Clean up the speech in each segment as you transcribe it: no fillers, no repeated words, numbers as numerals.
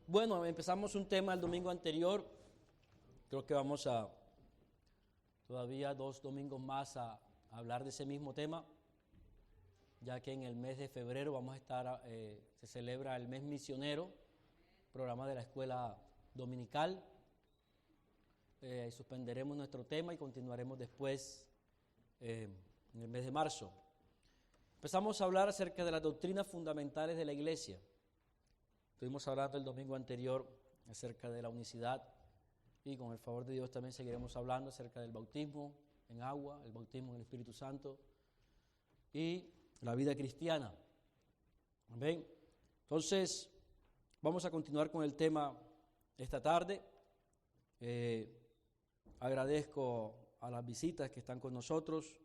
Bueno, empezamos un tema el domingo anterior. Creo que vamos a todavía 2 domingos más a hablar de ese mismo tema, ya que en el mes de febrero vamos a estar, se celebra el mes misionero, programa de la escuela dominical. Suspenderemos nuestro tema y continuaremos después en el mes de marzo. Empezamos a hablar acerca de las doctrinas fundamentales de la iglesia. Estuvimos hablando el domingo anterior acerca de la unicidad y con el favor de Dios también seguiremos hablando acerca del bautismo en agua, el bautismo en el Espíritu Santo y la vida cristiana. Amén. Entonces, vamos a continuar con el tema esta tarde. Agradezco a las visitas que están con nosotros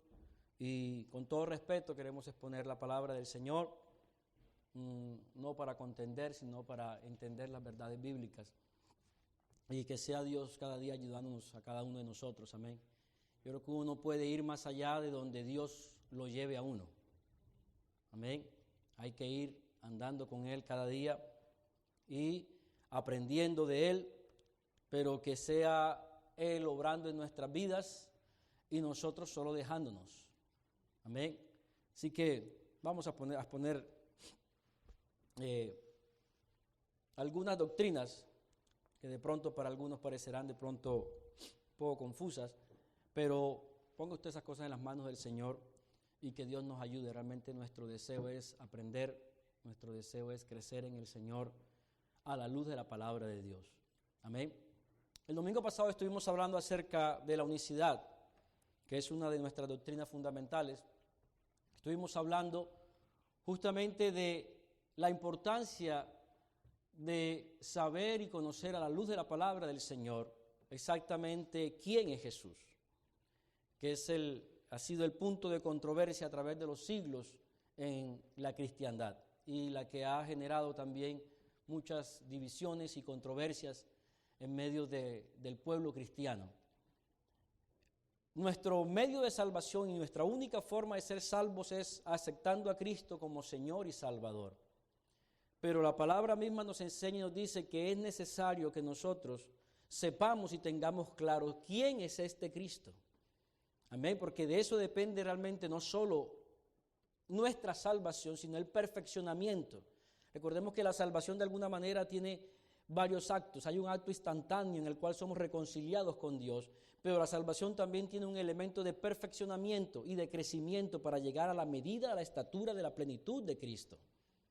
y con todo respeto queremos exponer la palabra del Señor, no para contender, sino para entender las verdades bíblicas y que sea Dios cada día ayudándonos a cada uno de nosotros. Amén. Yo creo que uno puede ir más allá de donde Dios lo lleve a uno. Amén. Hay que ir andando con Él cada día y aprendiendo de Él, pero que sea Él obrando en nuestras vidas y nosotros solo dejándonos. Amén. Así que vamos a poner algunas doctrinas que de pronto para algunos parecerán de pronto un poco confusas, pero ponga usted esas cosas en las manos del Señor y que Dios nos ayude. Realmente nuestro deseo es aprender, nuestro deseo es crecer en el Señor a la luz de la palabra de Dios. Amén. El domingo pasado estuvimos hablando acerca de la unicidad, que es una de nuestras doctrinas fundamentales. Estuvimos hablando justamente de la importancia de saber y conocer a la luz de la palabra del Señor exactamente quién es Jesús, que ha sido el punto de controversia a través de los siglos en la cristiandad y la que ha generado también muchas divisiones y controversias en medio del pueblo cristiano. Nuestro medio de salvación y nuestra única forma de ser salvos es aceptando a Cristo como Señor y Salvador. Pero la palabra misma nos enseña y nos dice que es necesario que nosotros sepamos y tengamos claro quién es este Cristo. Amén, porque de eso depende realmente no solo nuestra salvación, sino el perfeccionamiento. Recordemos que la salvación de alguna manera tiene varios actos. Hay un acto instantáneo en el cual somos reconciliados con Dios, pero la salvación también tiene un elemento de perfeccionamiento y de crecimiento para llegar a la medida, a la estatura de la plenitud de Cristo.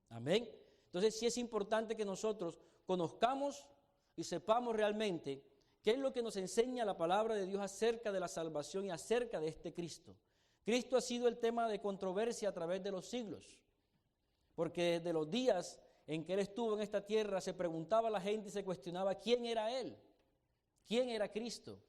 Amén. Entonces sí es importante que nosotros conozcamos y sepamos realmente qué es lo que nos enseña la palabra de Dios acerca de la salvación y acerca de este Cristo. Cristo ha sido el tema de controversia a través de los siglos, porque desde los días en que Él estuvo en esta tierra se preguntaba a la gente y se cuestionaba quién era Él, quién era Cristo.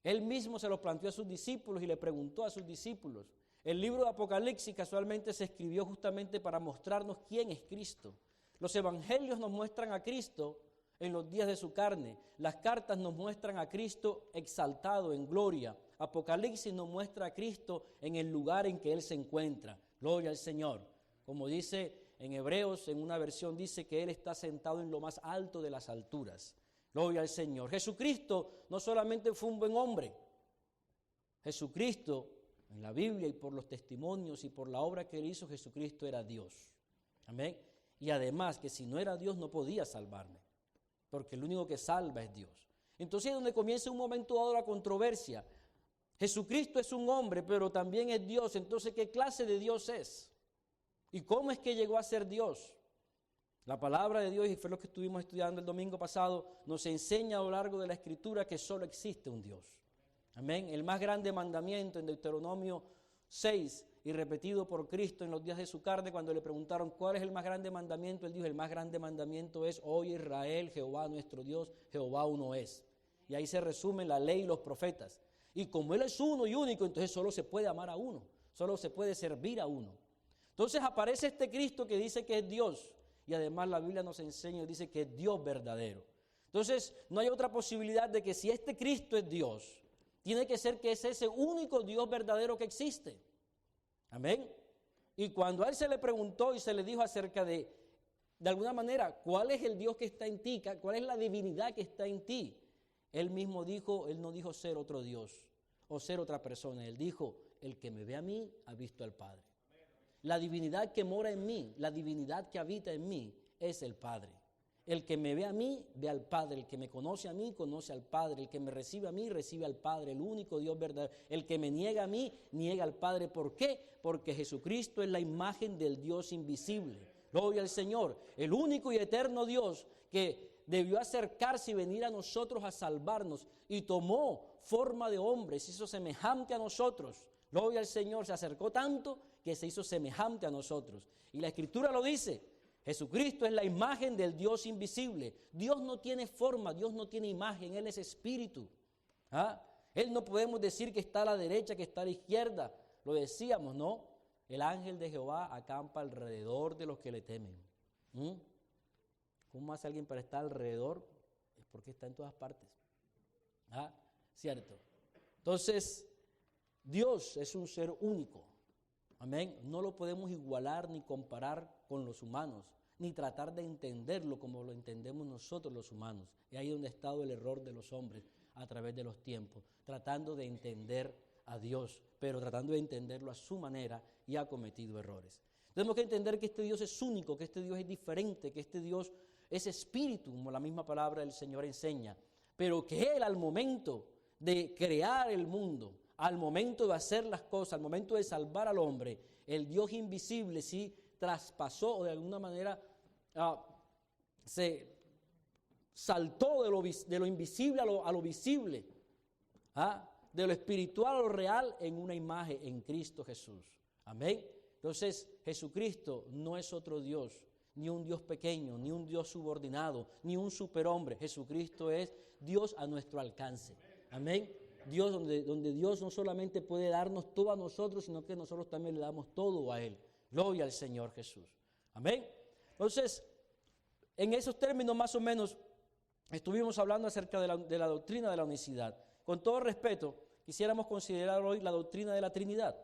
Él mismo se lo planteó a sus discípulos y le preguntó a sus discípulos. El libro de Apocalipsis casualmente se escribió justamente para mostrarnos quién es Cristo. Los evangelios nos muestran a Cristo en los días de su carne. Las cartas nos muestran a Cristo exaltado en gloria. Apocalipsis nos muestra a Cristo en el lugar en que Él se encuentra. Gloria al Señor. Como dice en Hebreos, en una versión dice que Él está sentado en lo más alto de las alturas. Gloria al Señor. Jesucristo no solamente fue un buen hombre. Jesucristo, en la Biblia y por los testimonios y por la obra que Él hizo, Jesucristo era Dios. Amén. Y además que si no era Dios no podía salvarme, porque el único que salva es Dios. Entonces es donde comienza un momento dado la controversia. Jesucristo es un hombre, pero también es Dios. Entonces, ¿qué clase de Dios es? ¿Y cómo es que llegó a ser Dios? La palabra de Dios, y fue lo que estuvimos estudiando el domingo pasado, nos enseña a lo largo de la Escritura que solo existe un Dios. Amén. El más grande mandamiento en Deuteronomio 6, y repetido por Cristo en los días de su carne, cuando le preguntaron cuál es el más grande mandamiento, Él dijo, el más grande mandamiento es: oye Israel, Jehová nuestro Dios, Jehová uno es. Y ahí se resume la ley y los profetas. Y como Él es uno y único, entonces solo se puede amar a uno, solo se puede servir a uno. Entonces aparece este Cristo que dice que es Dios, y además la Biblia nos enseña y dice que es Dios verdadero. Entonces no hay otra posibilidad de que si este Cristo es Dios, tiene que ser que es ese único Dios verdadero que existe. Amén. Y cuando a Él se le preguntó y se le dijo acerca de de alguna manera, ¿cuál es el Dios que está en ti? ¿Cuál es la divinidad que está en ti? Él mismo dijo, Él no dijo ser otro Dios o ser otra persona. Él dijo, el que me ve a mí ha visto al Padre. La divinidad que mora en mí, la divinidad que habita en mí es el Padre. El que me ve a mí, ve al Padre. El que me conoce a mí, conoce al Padre. El que me recibe a mí, recibe al Padre. El único Dios verdadero. El que me niega a mí, niega al Padre. ¿Por qué? Porque Jesucristo es la imagen del Dios invisible. Gloria al Señor. El único y eterno Dios que debió acercarse y venir a nosotros a salvarnos. Y tomó forma de hombre, se hizo semejante a nosotros. Gloria al Señor. Se acercó tanto que se hizo semejante a nosotros. Y la Escritura lo dice. Jesucristo es la imagen del Dios invisible. Dios no tiene forma, Dios no tiene imagen, Él es espíritu. Él no podemos decir que está a la derecha, que está a la izquierda. Lo decíamos, ¿no? El ángel de Jehová acampa alrededor de los que le temen. ¿Cómo hace alguien para estar alrededor? Es porque está en todas partes. ¿Cierto? Entonces, Dios es un ser único. Amén. No lo podemos igualar ni comparar con los humanos, ni tratar de entenderlo como lo entendemos nosotros los humanos. Y ahí es donde ha estado el error de los hombres a través de los tiempos, tratando de entender a Dios, pero tratando de entenderlo a su manera, y ha cometido errores. Tenemos que entender que este Dios es único, que este Dios es diferente, que este Dios es espíritu, como la misma palabra del Señor enseña, pero que Él al momento de crear el mundo, al momento de hacer las cosas, al momento de salvar al hombre, el Dios invisible sí traspasó o de alguna manera se saltó de lo invisible a lo visible, de lo espiritual a lo real en una imagen en Cristo Jesús. Amén. Entonces Jesucristo no es otro Dios, ni un Dios pequeño, ni un Dios subordinado, ni un superhombre. Jesucristo es Dios a nuestro alcance. Amén. Dios donde Dios no solamente puede darnos todo a nosotros, sino que nosotros también le damos todo a Él. Gloria al Señor Jesús. Amén. Entonces, en esos términos más o menos estuvimos hablando acerca de la doctrina de la unicidad. Con todo respeto, quisiéramos considerar hoy la doctrina de la Trinidad.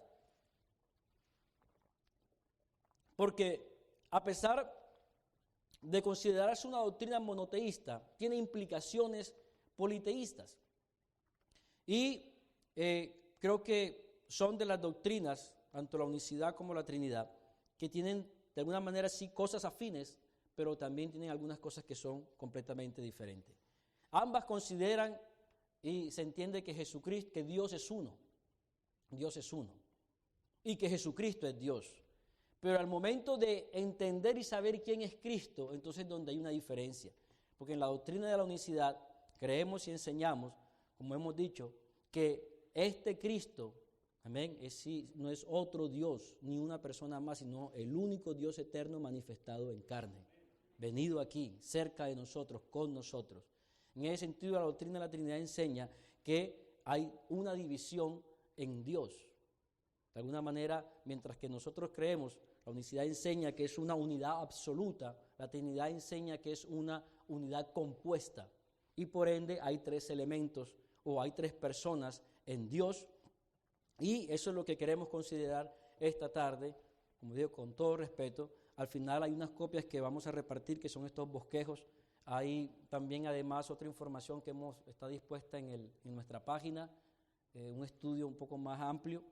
Porque a pesar de considerarse una doctrina monoteísta, tiene implicaciones politeístas. Y creo que son de las doctrinas, tanto la unicidad como la Trinidad, que tienen de alguna manera sí cosas afines, pero también tienen algunas cosas que son completamente diferentes. Ambas consideran y se entiende que Jesucristo, que Dios es uno, y que Jesucristo es Dios. Pero al momento de entender y saber quién es Cristo, entonces es donde hay una diferencia. Porque en la doctrina de la unicidad creemos y enseñamos, como hemos dicho, que este Cristo, amén, no es otro Dios, ni una persona más, sino el único Dios eterno manifestado en carne, venido aquí, cerca de nosotros, con nosotros. En ese sentido, la doctrina de la Trinidad enseña que hay una división en Dios. De alguna manera, mientras que nosotros creemos, la unicidad enseña que es una unidad absoluta, la Trinidad enseña que es una unidad compuesta. Y por ende hay tres elementos o hay tres personas en Dios. Y eso es lo que queremos considerar esta tarde, como digo, con todo respeto. Al final hay unas copias que vamos a repartir, que son estos bosquejos. Hay también además otra información que está dispuesta en nuestra página, un estudio un poco más amplio,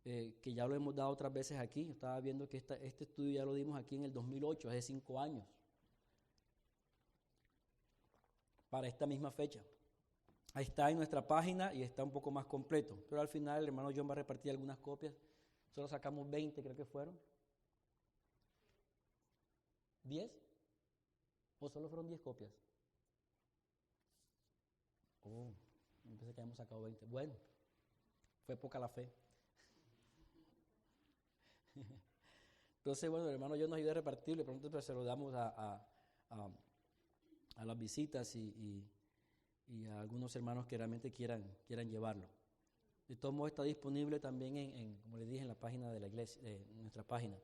que ya lo hemos dado otras veces aquí. Estaba viendo que este estudio ya lo dimos aquí en el 2008, hace 5 años, para esta misma fecha. Ahí está en nuestra página y está un poco más completo. Pero al final el hermano John va a repartir algunas copias. Solo sacamos 20, creo que fueron. ¿10? ¿O solo fueron 10 copias? Oh, pensé que habíamos sacado 20. Bueno, fue poca la fe. Entonces, bueno, el hermano John nos ayuda a repartirlo. Pronto pues, se lo damos a las visitas y a algunos hermanos que realmente quieran llevarlo. De todo modo está disponible también como les dije, en la página de la iglesia, en nuestra página.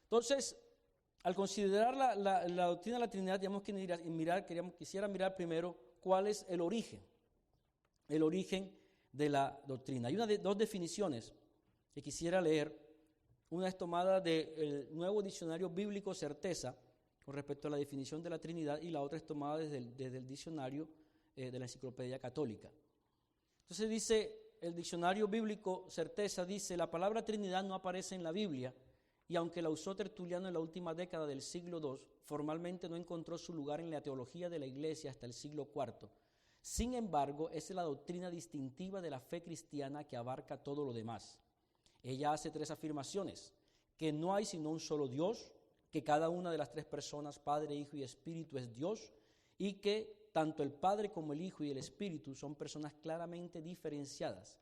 Entonces, al considerar la doctrina de la Trinidad, tenemos que quisiera mirar primero cuál es el origen de la doctrina. Hay dos definiciones que quisiera leer Una es tomada del Nuevo Diccionario Bíblico Certeza, con respecto a la definición de la Trinidad, y la otra es tomada desde el diccionario de la Enciclopedia Católica. Entonces dice, el diccionario bíblico Certeza dice, la palabra Trinidad no aparece en la Biblia, y aunque la usó Tertuliano en la última década del siglo II, formalmente no encontró su lugar en la teología de la Iglesia hasta el siglo IV. Sin embargo, es la doctrina distintiva de la fe cristiana que abarca todo lo demás. Ella hace tres afirmaciones: que no hay sino un solo Dios, que cada una de las tres personas, Padre, Hijo y Espíritu, es Dios, y que tanto el Padre como el Hijo y el Espíritu son personas claramente diferenciadas.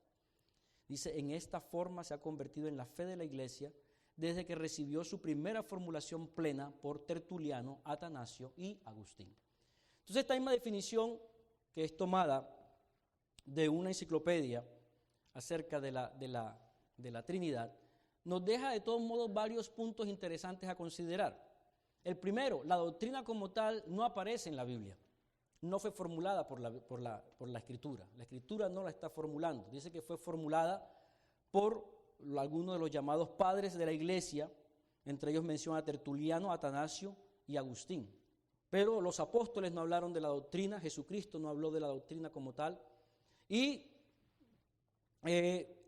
Dice, en esta forma se ha convertido en la fe de la Iglesia desde que recibió su primera formulación plena por Tertuliano, Atanasio y Agustín. Entonces, esta misma definición, que es tomada de una enciclopedia acerca de la Trinidad, nos deja de todos modos varios puntos interesantes a considerar. El primero, la doctrina como tal no aparece en la Biblia, no fue formulada por la Escritura. La Escritura no la está formulando, dice que fue formulada por algunos de los llamados padres de la Iglesia, entre ellos menciona a Tertuliano, Atanasio y Agustín. Pero los apóstoles no hablaron de la doctrina, Jesucristo no habló de la doctrina como tal, y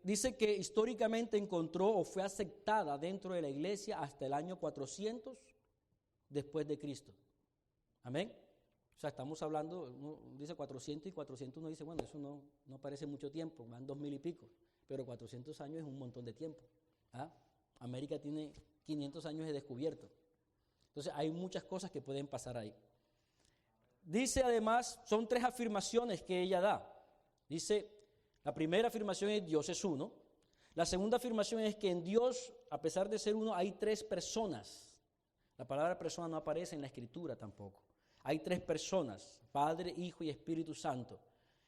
dice que históricamente encontró o fue aceptada dentro de la Iglesia hasta el año 400 después de Cristo. Amén. O sea, estamos hablando, uno dice 400 y 400, uno dice, bueno, eso no parece mucho tiempo, van 2000 y pico, pero 400 años es un montón de tiempo. ¿Ah? América tiene 500 años de descubierto. Entonces hay muchas cosas que pueden pasar ahí. Dice además, son tres afirmaciones que ella da. Dice, la primera afirmación es Dios es uno. La segunda afirmación es que en Dios, a pesar de ser uno, hay tres personas. La palabra persona no aparece en la Escritura tampoco. Hay tres personas, Padre, Hijo y Espíritu Santo,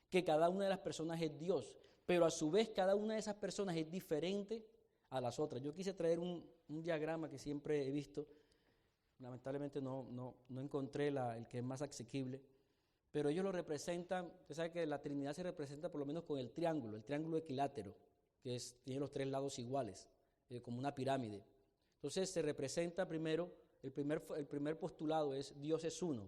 que cada una de las personas es Dios, pero a su vez cada una de esas personas es diferente a las otras. Yo quise traer un diagrama que siempre he visto, lamentablemente no encontré el que es más asequible, pero ellos lo representan. Usted sabe que la Trinidad se representa por lo menos con el triángulo equilátero, que tiene los tres lados iguales, como una pirámide. Entonces se representa primero, el primer postulado es Dios es uno,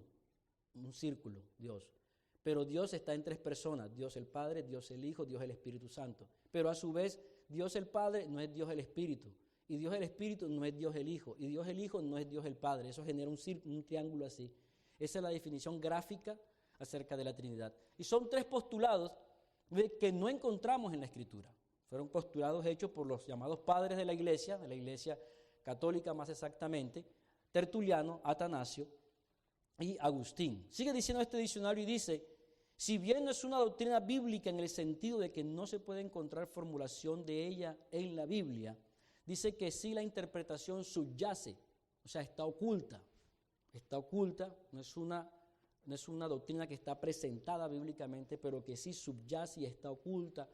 un círculo, Dios. Pero Dios está en tres personas, Dios el Padre, Dios el Hijo, Dios el Espíritu Santo. Pero a su vez, Dios el Padre no es Dios el Espíritu, y Dios el Espíritu no es Dios el Hijo, y Dios el Hijo no es Dios el Padre. Eso genera un triángulo así. Esa es la definición gráfica acerca de la Trinidad. Y son tres postulados que no encontramos en la Escritura. Fueron postulados hechos por los llamados padres de la Iglesia católica más exactamente, Tertuliano, Atanasio y Agustín. Sigue diciendo este diccionario y dice, si bien no es una doctrina bíblica en el sentido de que no se puede encontrar formulación de ella en la Biblia, dice que sí la interpretación subyace, o sea, está oculta, no es una doctrina que está presentada bíblicamente, pero que sí subyace y está oculta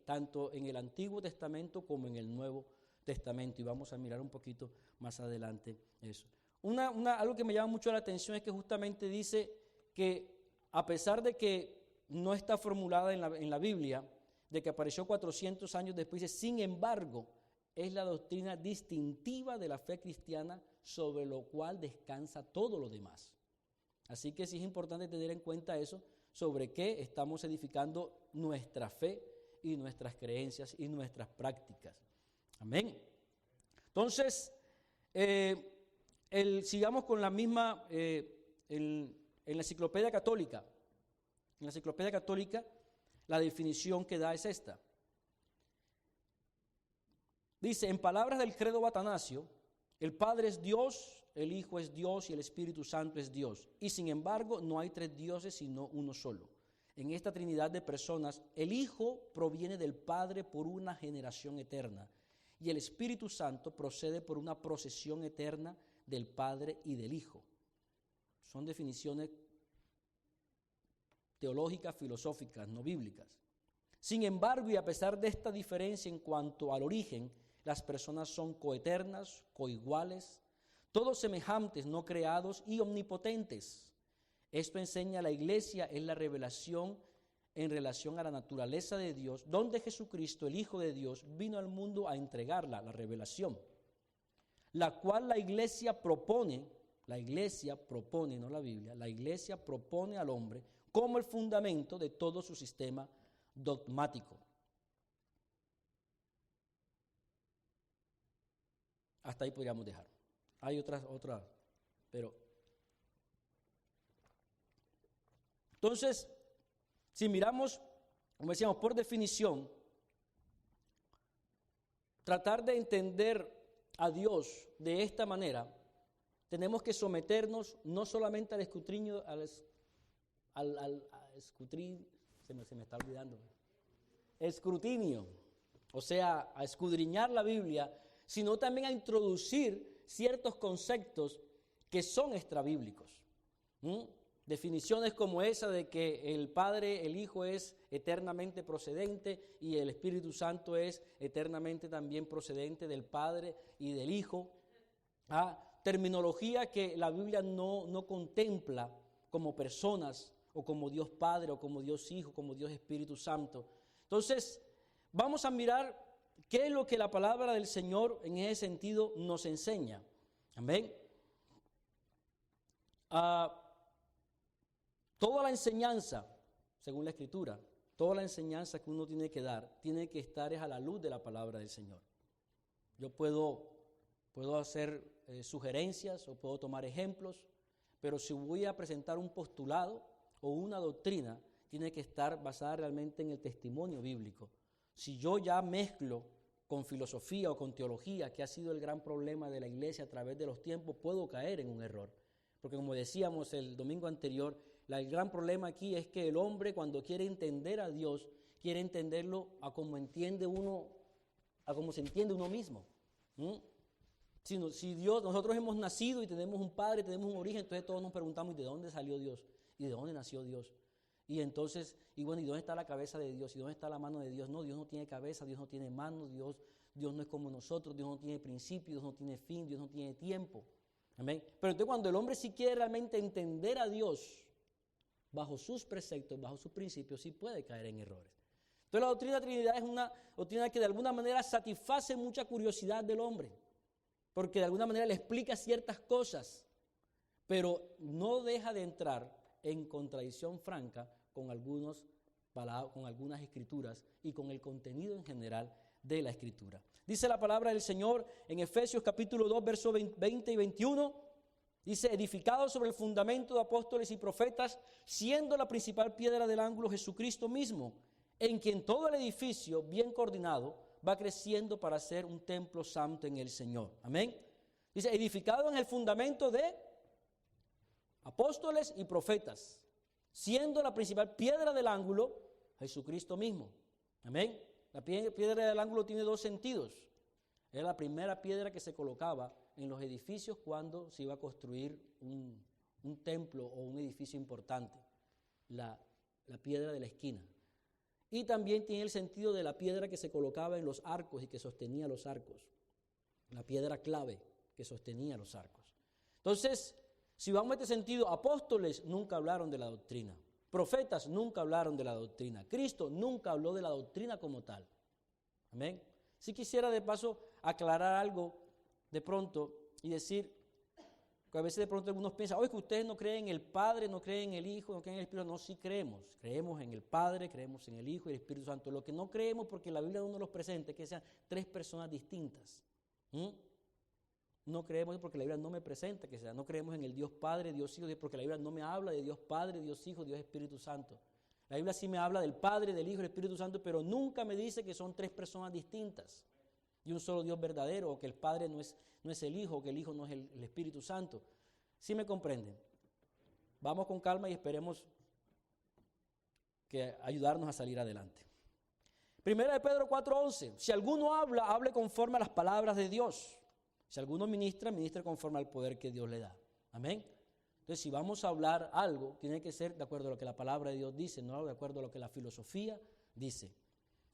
tanto en el Antiguo Testamento como en el Nuevo Testamento, y vamos a mirar un poquito más adelante eso. Algo que me llama mucho la atención es que justamente dice que a pesar de que no está formulada en la Biblia, de que apareció 400 años después, dice, sin embargo, es la doctrina distintiva de la fe cristiana sobre lo cual descansa todo lo demás. Así que sí es importante tener en cuenta eso, sobre qué estamos edificando nuestra fe y nuestras creencias y nuestras prácticas. Amén. Entonces, sigamos con la misma, en la Enciclopedia Católica. En la Enciclopedia Católica, la definición que da es esta. Dice, en palabras del credo Atanasio, el Padre es Dios, el Hijo es Dios y el Espíritu Santo es Dios. Y sin embargo, no hay tres dioses, sino uno solo. En esta Trinidad de personas, el Hijo proviene del Padre por una generación eterna, y el Espíritu Santo procede por una procesión eterna del Padre y del Hijo. Son definiciones teológicas, filosóficas, no bíblicas. Sin embargo, y a pesar de esta diferencia en cuanto al origen, las personas son coeternas, coiguales, todos semejantes, no creados y omnipotentes. Esto enseña la Iglesia, es la revelación en relación a la naturaleza de Dios, donde Jesucristo, el Hijo de Dios, vino al mundo a entregarla, la revelación, la cual la iglesia propone, no la Biblia, la iglesia propone al hombre como el fundamento de todo su sistema dogmático. Hasta ahí podríamos dejar. Hay otras, pero... Entonces, si miramos, como decíamos, por definición, tratar de entender a Dios de esta manera, tenemos que someternos no solamente al escrutinio, se me está olvidando, escrutinio, o sea, a escudriñar la Biblia, sino también a introducir ciertos conceptos que son extrabíblicos. Definiciones como esa de que el Padre, el Hijo es eternamente procedente y el Espíritu Santo es eternamente también procedente del Padre y del Hijo. Terminología que la Biblia no contempla como personas o como Dios Padre o como Dios Hijo, como Dios Espíritu Santo. Entonces, vamos a mirar qué es lo que la palabra del Señor en ese sentido nos enseña. Amén. Toda la enseñanza, según la Escritura, toda la enseñanza que uno tiene que dar, tiene que estar a la luz de la palabra del Señor. Yo puedo hacer sugerencias o puedo tomar ejemplos, pero si voy a presentar un postulado o una doctrina, tiene que estar basada realmente en el testimonio bíblico. Si yo ya mezclo con filosofía o con teología, que ha sido el gran problema de la iglesia a través de los tiempos, puedo caer en un error. Porque como decíamos el domingo anterior, el gran problema aquí es que el hombre cuando quiere entender a Dios, quiere entenderlo a como entiende uno, a como se entiende uno mismo. Si Dios, nosotros hemos nacido y tenemos un padre, tenemos un origen, entonces todos nos preguntamos, ¿y de dónde salió Dios? ¿Y de dónde nació Dios? Y entonces, ¿y dónde está la cabeza de Dios? ¿Y dónde está la mano de Dios? No, Dios no tiene cabeza, Dios no tiene manos, Dios no es como nosotros, Dios no tiene principio, Dios no tiene fin, Dios no tiene tiempo. Amén. Pero entonces cuando el hombre sí quiere realmente entender a Dios bajo sus preceptos, bajo sus principios, sí puede caer en errores. Entonces la doctrina de la Trinidad es una doctrina que de alguna manera satisface mucha curiosidad del hombre, porque de alguna manera le explica ciertas cosas, pero no deja de entrar en contradicción franca con algunas escrituras y con el contenido en general de la escritura. Dice la palabra del Señor en Efesios capítulo 2, versos 20 y 21, dice, edificado sobre el fundamento de apóstoles y profetas, siendo la principal piedra del ángulo Jesucristo mismo, en quien todo el edificio, bien coordinado, va creciendo para ser un templo santo en el Señor. Amén. Dice, edificado en el fundamento de apóstoles y profetas, siendo la principal piedra del ángulo Jesucristo mismo. Amén. La piedra del ángulo tiene dos sentidos. Era la primera piedra que se colocaba en los edificios cuando se iba a construir un templo o un edificio importante, la piedra de la esquina. Y también tiene el sentido de la piedra que se colocaba en los arcos y que sostenía los arcos, la piedra clave que sostenía los arcos. Entonces, si vamos a este sentido, apóstoles nunca hablaron de la doctrina, profetas nunca hablaron de la doctrina, Cristo nunca habló de la doctrina como tal. Amén. Si quisiera de paso aclarar algo de pronto y decir, que a veces de pronto algunos piensan, oye, que ustedes no creen en el Padre, no creen en el Hijo, no creen en el Espíritu. No, sí creemos en el Padre, creemos en el Hijo y el Espíritu Santo. Lo que no creemos, porque la Biblia no nos los presenta, es que sean tres personas distintas. No creemos porque la Biblia no me presenta que sea, no creemos en el Dios Padre, Dios Hijo, porque la Biblia no me habla de Dios Padre, Dios Hijo, Dios Espíritu Santo. La Biblia sí me habla del Padre, del Hijo y del Espíritu Santo, pero nunca me dice que son tres personas distintas y un solo Dios verdadero, o que el Padre no es el Hijo, o que el Hijo no es el Espíritu Santo. ¿Sí me comprenden? Vamos con calma y esperemos que ayudarnos a salir adelante. Primera de Pedro 4:11. Si alguno habla, hable conforme a las palabras de Dios. Si alguno ministra, ministre conforme al poder que Dios le da. Amén. Entonces, si vamos a hablar algo, tiene que ser de acuerdo a lo que la palabra de Dios dice, no de acuerdo a lo que la filosofía dice.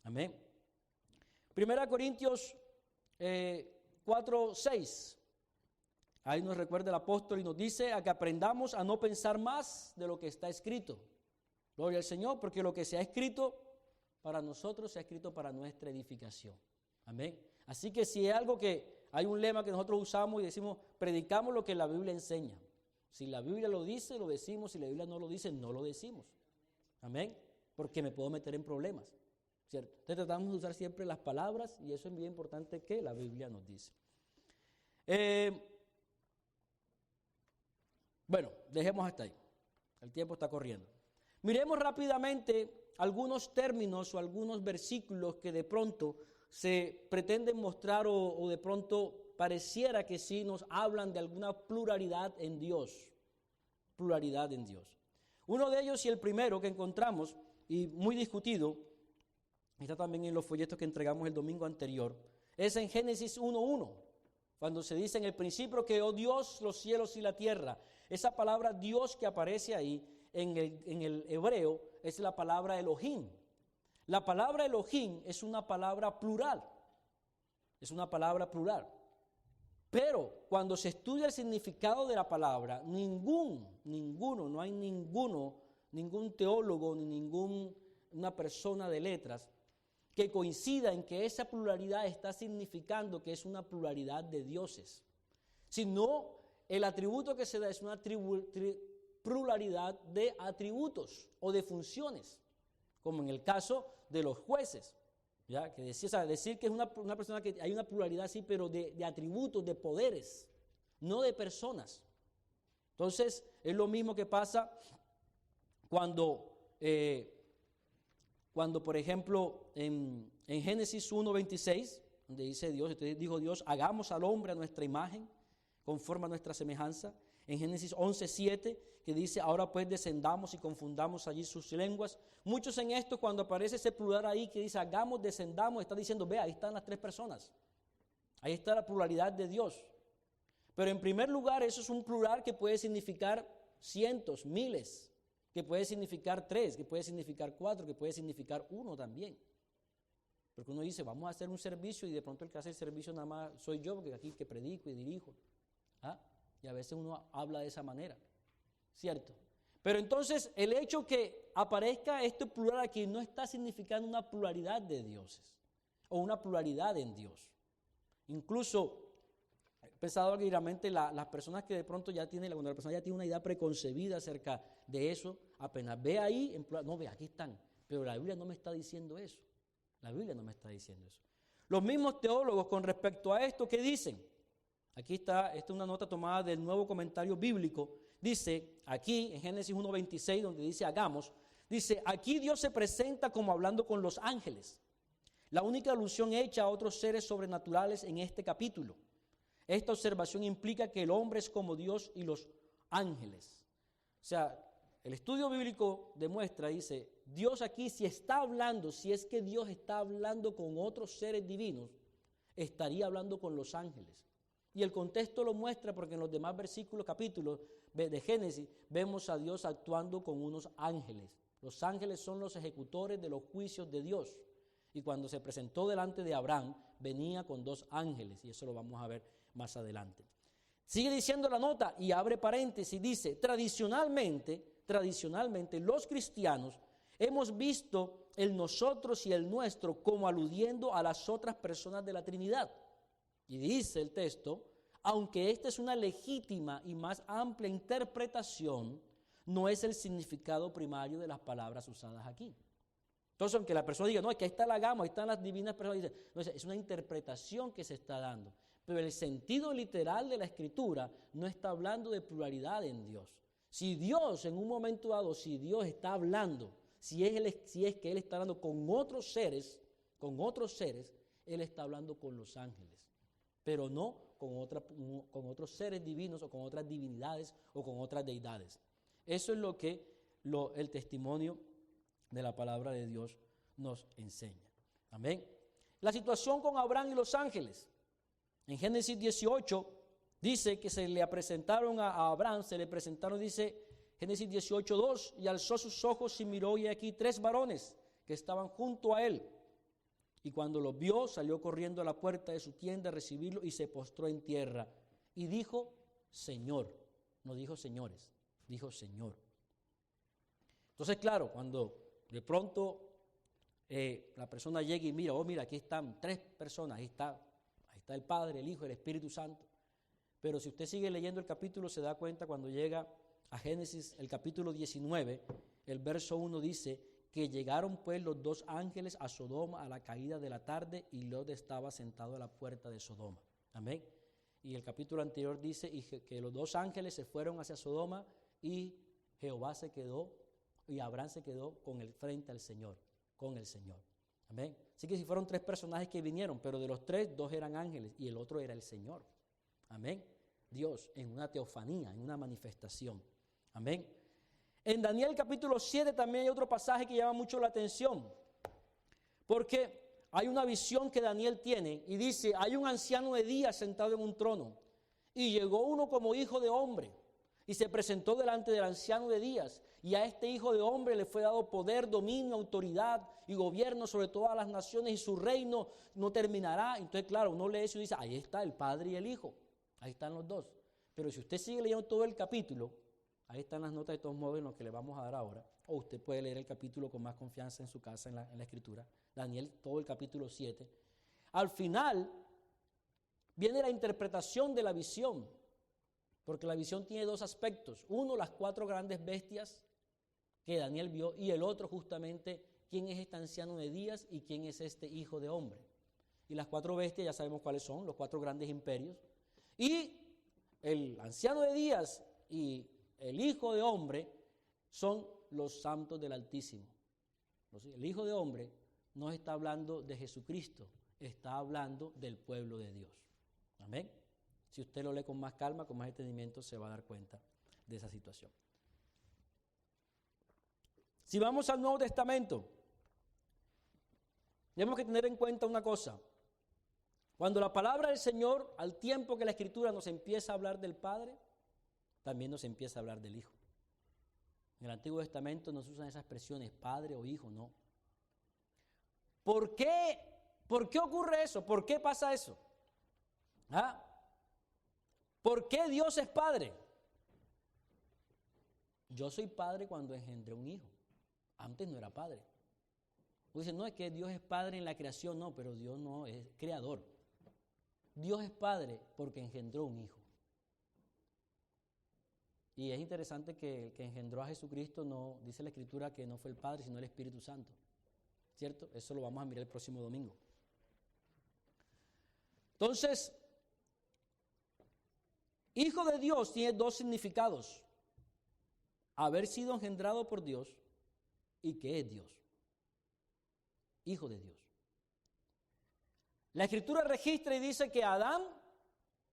Amén. Primera Corintios 4:6. Ahí nos recuerda el apóstol y nos dice a que aprendamos a no pensar más de lo que está escrito. Gloria al Señor, porque lo que se ha escrito para nosotros se ha escrito para nuestra edificación. Amén. Así que si es algo que hay un lema que nosotros usamos y decimos, predicamos lo que la Biblia enseña. Si la Biblia lo dice, lo decimos. Si la Biblia no lo dice, no lo decimos. Amén. Porque me puedo meter en problemas, ¿cierto? Entonces tratamos de usar siempre las palabras y eso es bien importante que la Biblia nos dice. Bueno, dejemos hasta ahí. El tiempo está corriendo. Miremos rápidamente algunos términos o algunos versículos que de pronto se pretenden mostrar o de pronto pareciera que sí nos hablan de alguna pluralidad en Dios. Pluralidad en Dios. Uno de ellos y el primero que encontramos y muy discutido, está también en los folletos que entregamos el domingo anterior, es en Génesis 1:1, cuando se dice en el principio creó Dios los cielos y la tierra. Esa palabra Dios que aparece ahí en el hebreo es la palabra Elohim. La palabra Elohim es una palabra plural. Es una palabra plural. Pero cuando se estudia el significado de la palabra, no hay ningún teólogo ni ninguna persona de letras que coincida en que esa pluralidad está significando que es una pluralidad de dioses, sino el atributo que se da es una pluralidad de atributos o de funciones, como en el caso de los jueces, ¿ya? Que decir, o sea, decir que es una persona que hay una pluralidad, sí, pero de atributos, de poderes, no de personas. Entonces, es lo mismo que pasa cuando por ejemplo, en Génesis 1:26, donde dice Dios, entonces dijo Dios, hagamos al hombre a nuestra imagen, conforme a nuestra semejanza. En Génesis 11:7, que dice, ahora pues descendamos y confundamos allí sus lenguas. Muchos en esto, cuando aparece ese plural ahí que dice, hagamos, descendamos, está diciendo, ve, ahí están las tres personas. Ahí está la pluralidad de Dios. Pero en primer lugar, eso es un plural que puede significar cientos, miles, que puede significar 3, que puede significar 4, que puede significar 1 también. Porque uno dice, vamos a hacer un servicio y de pronto el que hace el servicio nada más soy yo, porque aquí que predico y dirijo. ¿Ah? Y a veces uno habla de esa manera, ¿cierto? Pero entonces el hecho que aparezca este plural aquí no está significando una pluralidad de dioses o una pluralidad en Dios. Incluso he pensado que realmente las personas que de pronto cuando la persona ya tiene una idea preconcebida acerca de eso, apenas ve ahí, en plural, no ve, aquí están, pero la Biblia no me está diciendo eso. La Biblia no me está diciendo eso. Los mismos teólogos con respecto a esto, ¿qué dicen? Aquí esta es una nota tomada del Nuevo Comentario Bíblico. Dice, aquí en Génesis 1:26, donde dice hagamos, dice, aquí Dios se presenta como hablando con los ángeles. La única alusión hecha a otros seres sobrenaturales en este capítulo. Esta observación implica que el hombre es como Dios y los ángeles. O sea, el estudio bíblico demuestra, dice, Dios aquí si está hablando, si es que Dios está hablando con otros seres divinos, estaría hablando con los ángeles. Y el contexto lo muestra porque en los demás versículos, capítulos de Génesis, vemos a Dios actuando con unos ángeles. Los ángeles son los ejecutores de los juicios de Dios. Y cuando se presentó delante de Abraham, venía con 2 ángeles. Y eso lo vamos a ver más adelante. Sigue diciendo la nota y abre paréntesis, dice, tradicionalmente los cristianos hemos visto el nosotros y el nuestro como aludiendo a las otras personas de la Trinidad. Y dice el texto, aunque esta es una legítima y más amplia interpretación, no es el significado primario de las palabras usadas aquí. Entonces, aunque la persona diga, no, es que ahí está la gama, ahí están las divinas personas, dice, no, es una interpretación que se está dando. Pero el sentido literal de la Escritura no está hablando de pluralidad en Dios. Si Dios, en un momento dado, si Dios está hablando, si es que Él está hablando con otros seres, Él está hablando con los ángeles. Pero no con otros seres divinos o con otras divinidades o con otras deidades. Eso es lo que el testimonio de la palabra de Dios nos enseña. Amén. La situación con Abraham y los ángeles. En Génesis 18 dice que se le presentaron a Abraham, dice Génesis 18:2, y alzó sus ojos y miró y aquí 3 varones que estaban junto a él. Y cuando los vio, salió corriendo a la puerta de su tienda a recibirlo y se postró en tierra. Y dijo, Señor. No dijo señores, dijo Señor. Entonces, claro, cuando de pronto la persona llega y mira, mira, aquí están 3 personas, ahí está el Padre, el Hijo, el Espíritu Santo. Pero si usted sigue leyendo el capítulo, se da cuenta cuando llega a Génesis, el capítulo 19, el verso 1 dice que llegaron pues los 2 ángeles a Sodoma a la caída de la tarde y Lot estaba sentado a la puerta de Sodoma. Amén. Y el capítulo anterior dice que los 2 ángeles se fueron hacia Sodoma y Jehová se quedó y Abraham se quedó con el frente al Señor, con el Señor. Amén. Así que si fueron 3 personajes que vinieron, pero de los 3, 2 eran ángeles y el otro era el Señor. Amén. Dios en una teofanía, en una manifestación. Amén. En Daniel capítulo 7 también hay otro pasaje que llama mucho la atención, porque hay una visión que Daniel tiene y dice, hay un anciano de días sentado en un trono y llegó uno como hijo de hombre y se presentó delante del anciano de días y a este hijo de hombre le fue dado poder, dominio, autoridad y gobierno sobre todas las naciones y su reino no terminará. Entonces claro, uno lee eso y dice, ahí está el Padre y el Hijo, ahí están los 2. Pero si usted sigue leyendo todo el capítulo, ahí están las notas de todos modos en lo que le vamos a dar ahora. O usted puede leer el capítulo con más confianza en su casa, en la Escritura. Daniel, todo el capítulo 7. Al final viene la interpretación de la visión. Porque la visión tiene 2 aspectos. Uno, las 4 grandes bestias que Daniel vio. Y el otro, justamente, quién es este anciano de días y quién es este hijo de hombre. Y las 4 bestias ya sabemos cuáles son, los 4 grandes imperios. Y el anciano de días y el hijo de hombre son los santos del Altísimo. El hijo de hombre no está hablando de Jesucristo, está hablando del pueblo de Dios. Amén. Si usted lo lee con más calma, con más entendimiento, se va a dar cuenta de esa situación. Si vamos al Nuevo Testamento, tenemos que tener en cuenta una cosa. Cuando la palabra del Señor, al tiempo que la Escritura nos empieza a hablar del Padre, también nos empieza a hablar del Hijo. En el Antiguo Testamento no se usan esas expresiones, Padre o Hijo, no. ¿Por qué ocurre eso? ¿Por qué pasa eso? ¿Ah? ¿Por qué Dios es Padre? Yo soy Padre cuando engendré un hijo. Antes no era Padre. Uno dice, no, es que Dios es Padre en la creación. No, pero Dios no es creador. Dios es Padre porque engendró un hijo. Y es interesante que el que engendró a Jesucristo, no dice la Escritura que no fue el Padre, sino el Espíritu Santo. ¿Cierto? Eso lo vamos a mirar el próximo domingo. Entonces, hijo de Dios tiene 2 significados. Haber sido engendrado por Dios y que es Dios. Hijo de Dios. La Escritura registra y dice que Adán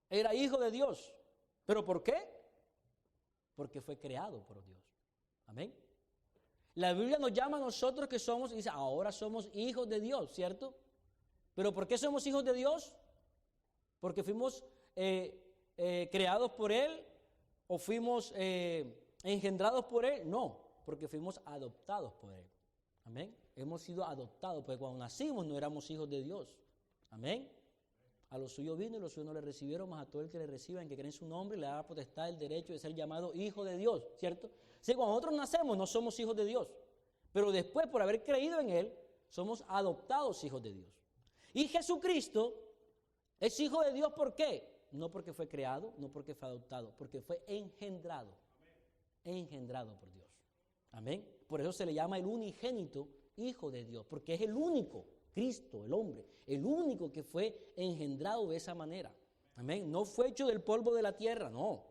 era hijo de Dios. ¿Pero por qué? Porque fue creado por Dios. Amén. La Biblia nos llama a nosotros que somos, y dice, ahora somos hijos de Dios, ¿cierto? ¿Pero por qué somos hijos de Dios? Porque fuimos creados por Él o fuimos engendrados por Él. No, porque fuimos adoptados por Él. Amén. Hemos sido adoptados, porque cuando nacimos no éramos hijos de Dios. Amén. A los suyos vino y los suyos no le recibieron, mas a todo el que le reciba, en que cree en su nombre, le da la potestad, el derecho de ser llamado hijo de Dios, ¿cierto? Sí, cuando nosotros nacemos no somos hijos de Dios, pero después por haber creído en Él, somos adoptados hijos de Dios. Y Jesucristo es hijo de Dios, ¿por qué? No porque fue creado, no porque fue adoptado, porque fue engendrado. Engendrado por Dios. Amén. Por eso se le llama el unigénito hijo de Dios, porque es el único, Cristo, el hombre, el único que fue engendrado de esa manera. Amén. No fue hecho del polvo de la tierra, no.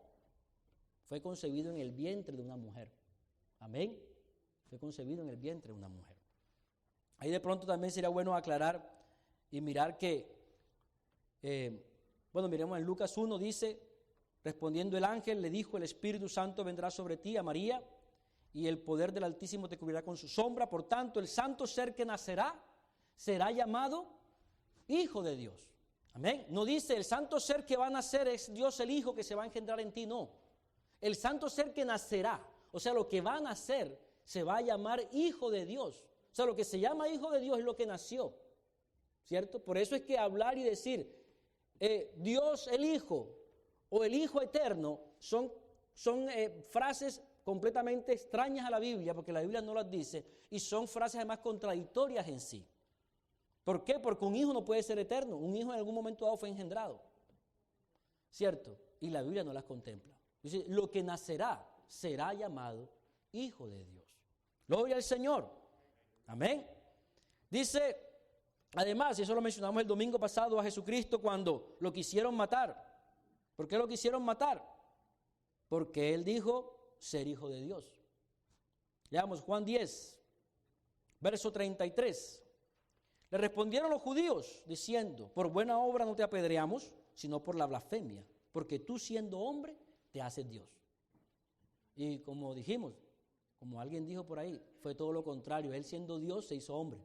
Fue concebido en el vientre de una mujer. Amén. Fue concebido en el vientre de una mujer. Ahí de pronto también sería bueno aclarar y mirar que, miremos en Lucas 1, dice, respondiendo el ángel, le dijo, el Espíritu Santo vendrá sobre ti, a María, y el poder del Altísimo te cubrirá con su sombra. Por tanto, el santo ser que nacerá será llamado Hijo de Dios. Amén. No dice, el santo ser que va a nacer es Dios el Hijo que se va a engendrar en ti, no. El santo ser que nacerá, o sea, lo que va a nacer, se va a llamar Hijo de Dios. O sea, lo que se llama Hijo de Dios es lo que nació, ¿cierto? Por eso es que hablar y decir Dios el Hijo o el Hijo eterno son frases completamente extrañas a la Biblia, porque la Biblia no las dice, y son frases además contradictorias en sí. ¿Por qué? Porque un hijo no puede ser eterno, un hijo en algún momento dado fue engendrado, ¿cierto? Y la Biblia no las contempla. Dice, lo que nacerá será llamado hijo de Dios. Gloria al Señor. Amén. Dice, además, y eso lo mencionamos el domingo pasado, a Jesucristo cuando lo quisieron matar. ¿Por qué lo quisieron matar? Porque Él dijo ser hijo de Dios. Leamos Juan 10, verso 33. Le respondieron los judíos diciendo, por buena obra no te apedreamos, sino por la blasfemia, porque tú siendo hombre te haces Dios. Y como dijimos, como alguien dijo por ahí, fue todo lo contrario, Él siendo Dios se hizo hombre.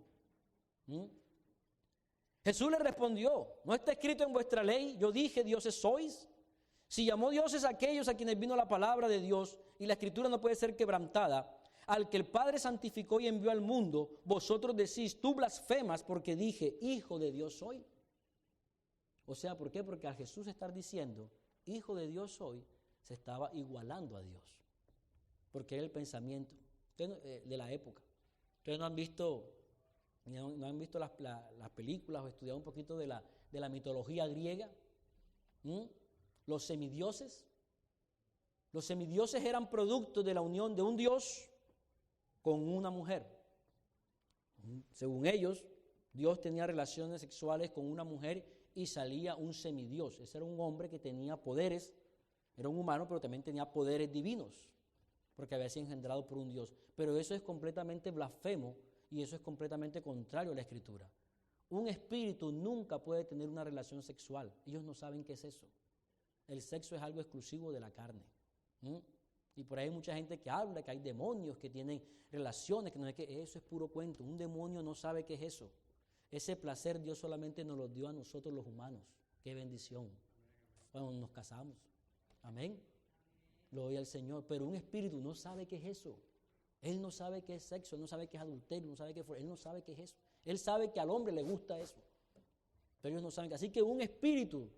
Jesús le respondió, ¿no está escrito en vuestra ley? Yo dije, dioses sois. Si llamó dioses a aquellos a quienes vino la palabra de Dios, y la escritura no puede ser quebrantada, al que el Padre santificó y envió al mundo, vosotros decís, tú blasfemas porque dije, hijo de Dios soy. O sea, ¿por qué? Porque al Jesús estar diciendo, hijo de Dios soy, se estaba igualando a Dios. Porque era el pensamiento de la época. Ustedes no han visto las películas o estudiado un poquito de la mitología griega. Los semidioses. Los semidioses eran producto de la unión de un dios con una mujer. Según ellos, Dios tenía relaciones sexuales con una mujer y salía un semidios. Ese era un hombre que tenía poderes, era un humano, pero también tenía poderes divinos, porque había sido engendrado por un Dios. Pero eso es completamente blasfemo y eso es completamente contrario a la Escritura. Un espíritu nunca puede tener una relación sexual. Ellos no saben qué es eso. El sexo es algo exclusivo de la carne. Y por ahí hay mucha gente que habla que hay demonios que tienen relaciones, que no es que eso es puro cuento. Un demonio no sabe qué es eso. Ese placer Dios solamente nos lo dio a nosotros los humanos. Qué bendición. Cuando nos casamos. Amén. Gloria al Señor. Pero un espíritu no sabe qué es eso. Él no sabe qué es sexo, él no sabe qué es adulterio, no sabe qué es, él no sabe qué es eso. Él sabe que al hombre le gusta eso. Pero ellos no saben. Así que un espíritu,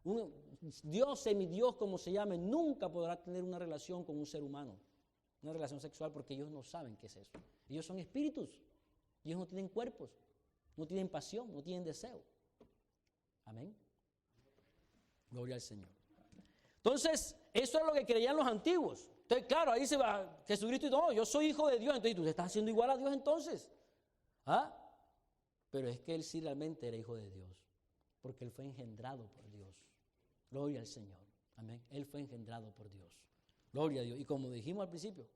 un Dios, semidios, como se llame, nunca podrá tener una relación con un ser humano. Una relación sexual, porque ellos no saben qué es eso. Ellos son espíritus. Ellos no tienen cuerpos, no tienen pasión, no tienen deseo. Amén. Gloria al Señor. Entonces, eso es lo que creían los antiguos. Entonces, claro, ahí se va Jesucristo y no, yo soy hijo de Dios. Entonces, tú te estás haciendo igual a Dios entonces. Pero es que Él sí realmente era hijo de Dios, porque Él fue engendrado por Dios. Gloria al Señor. Amén. Él fue engendrado por Dios. Gloria a Dios. Y como dijimos al principio,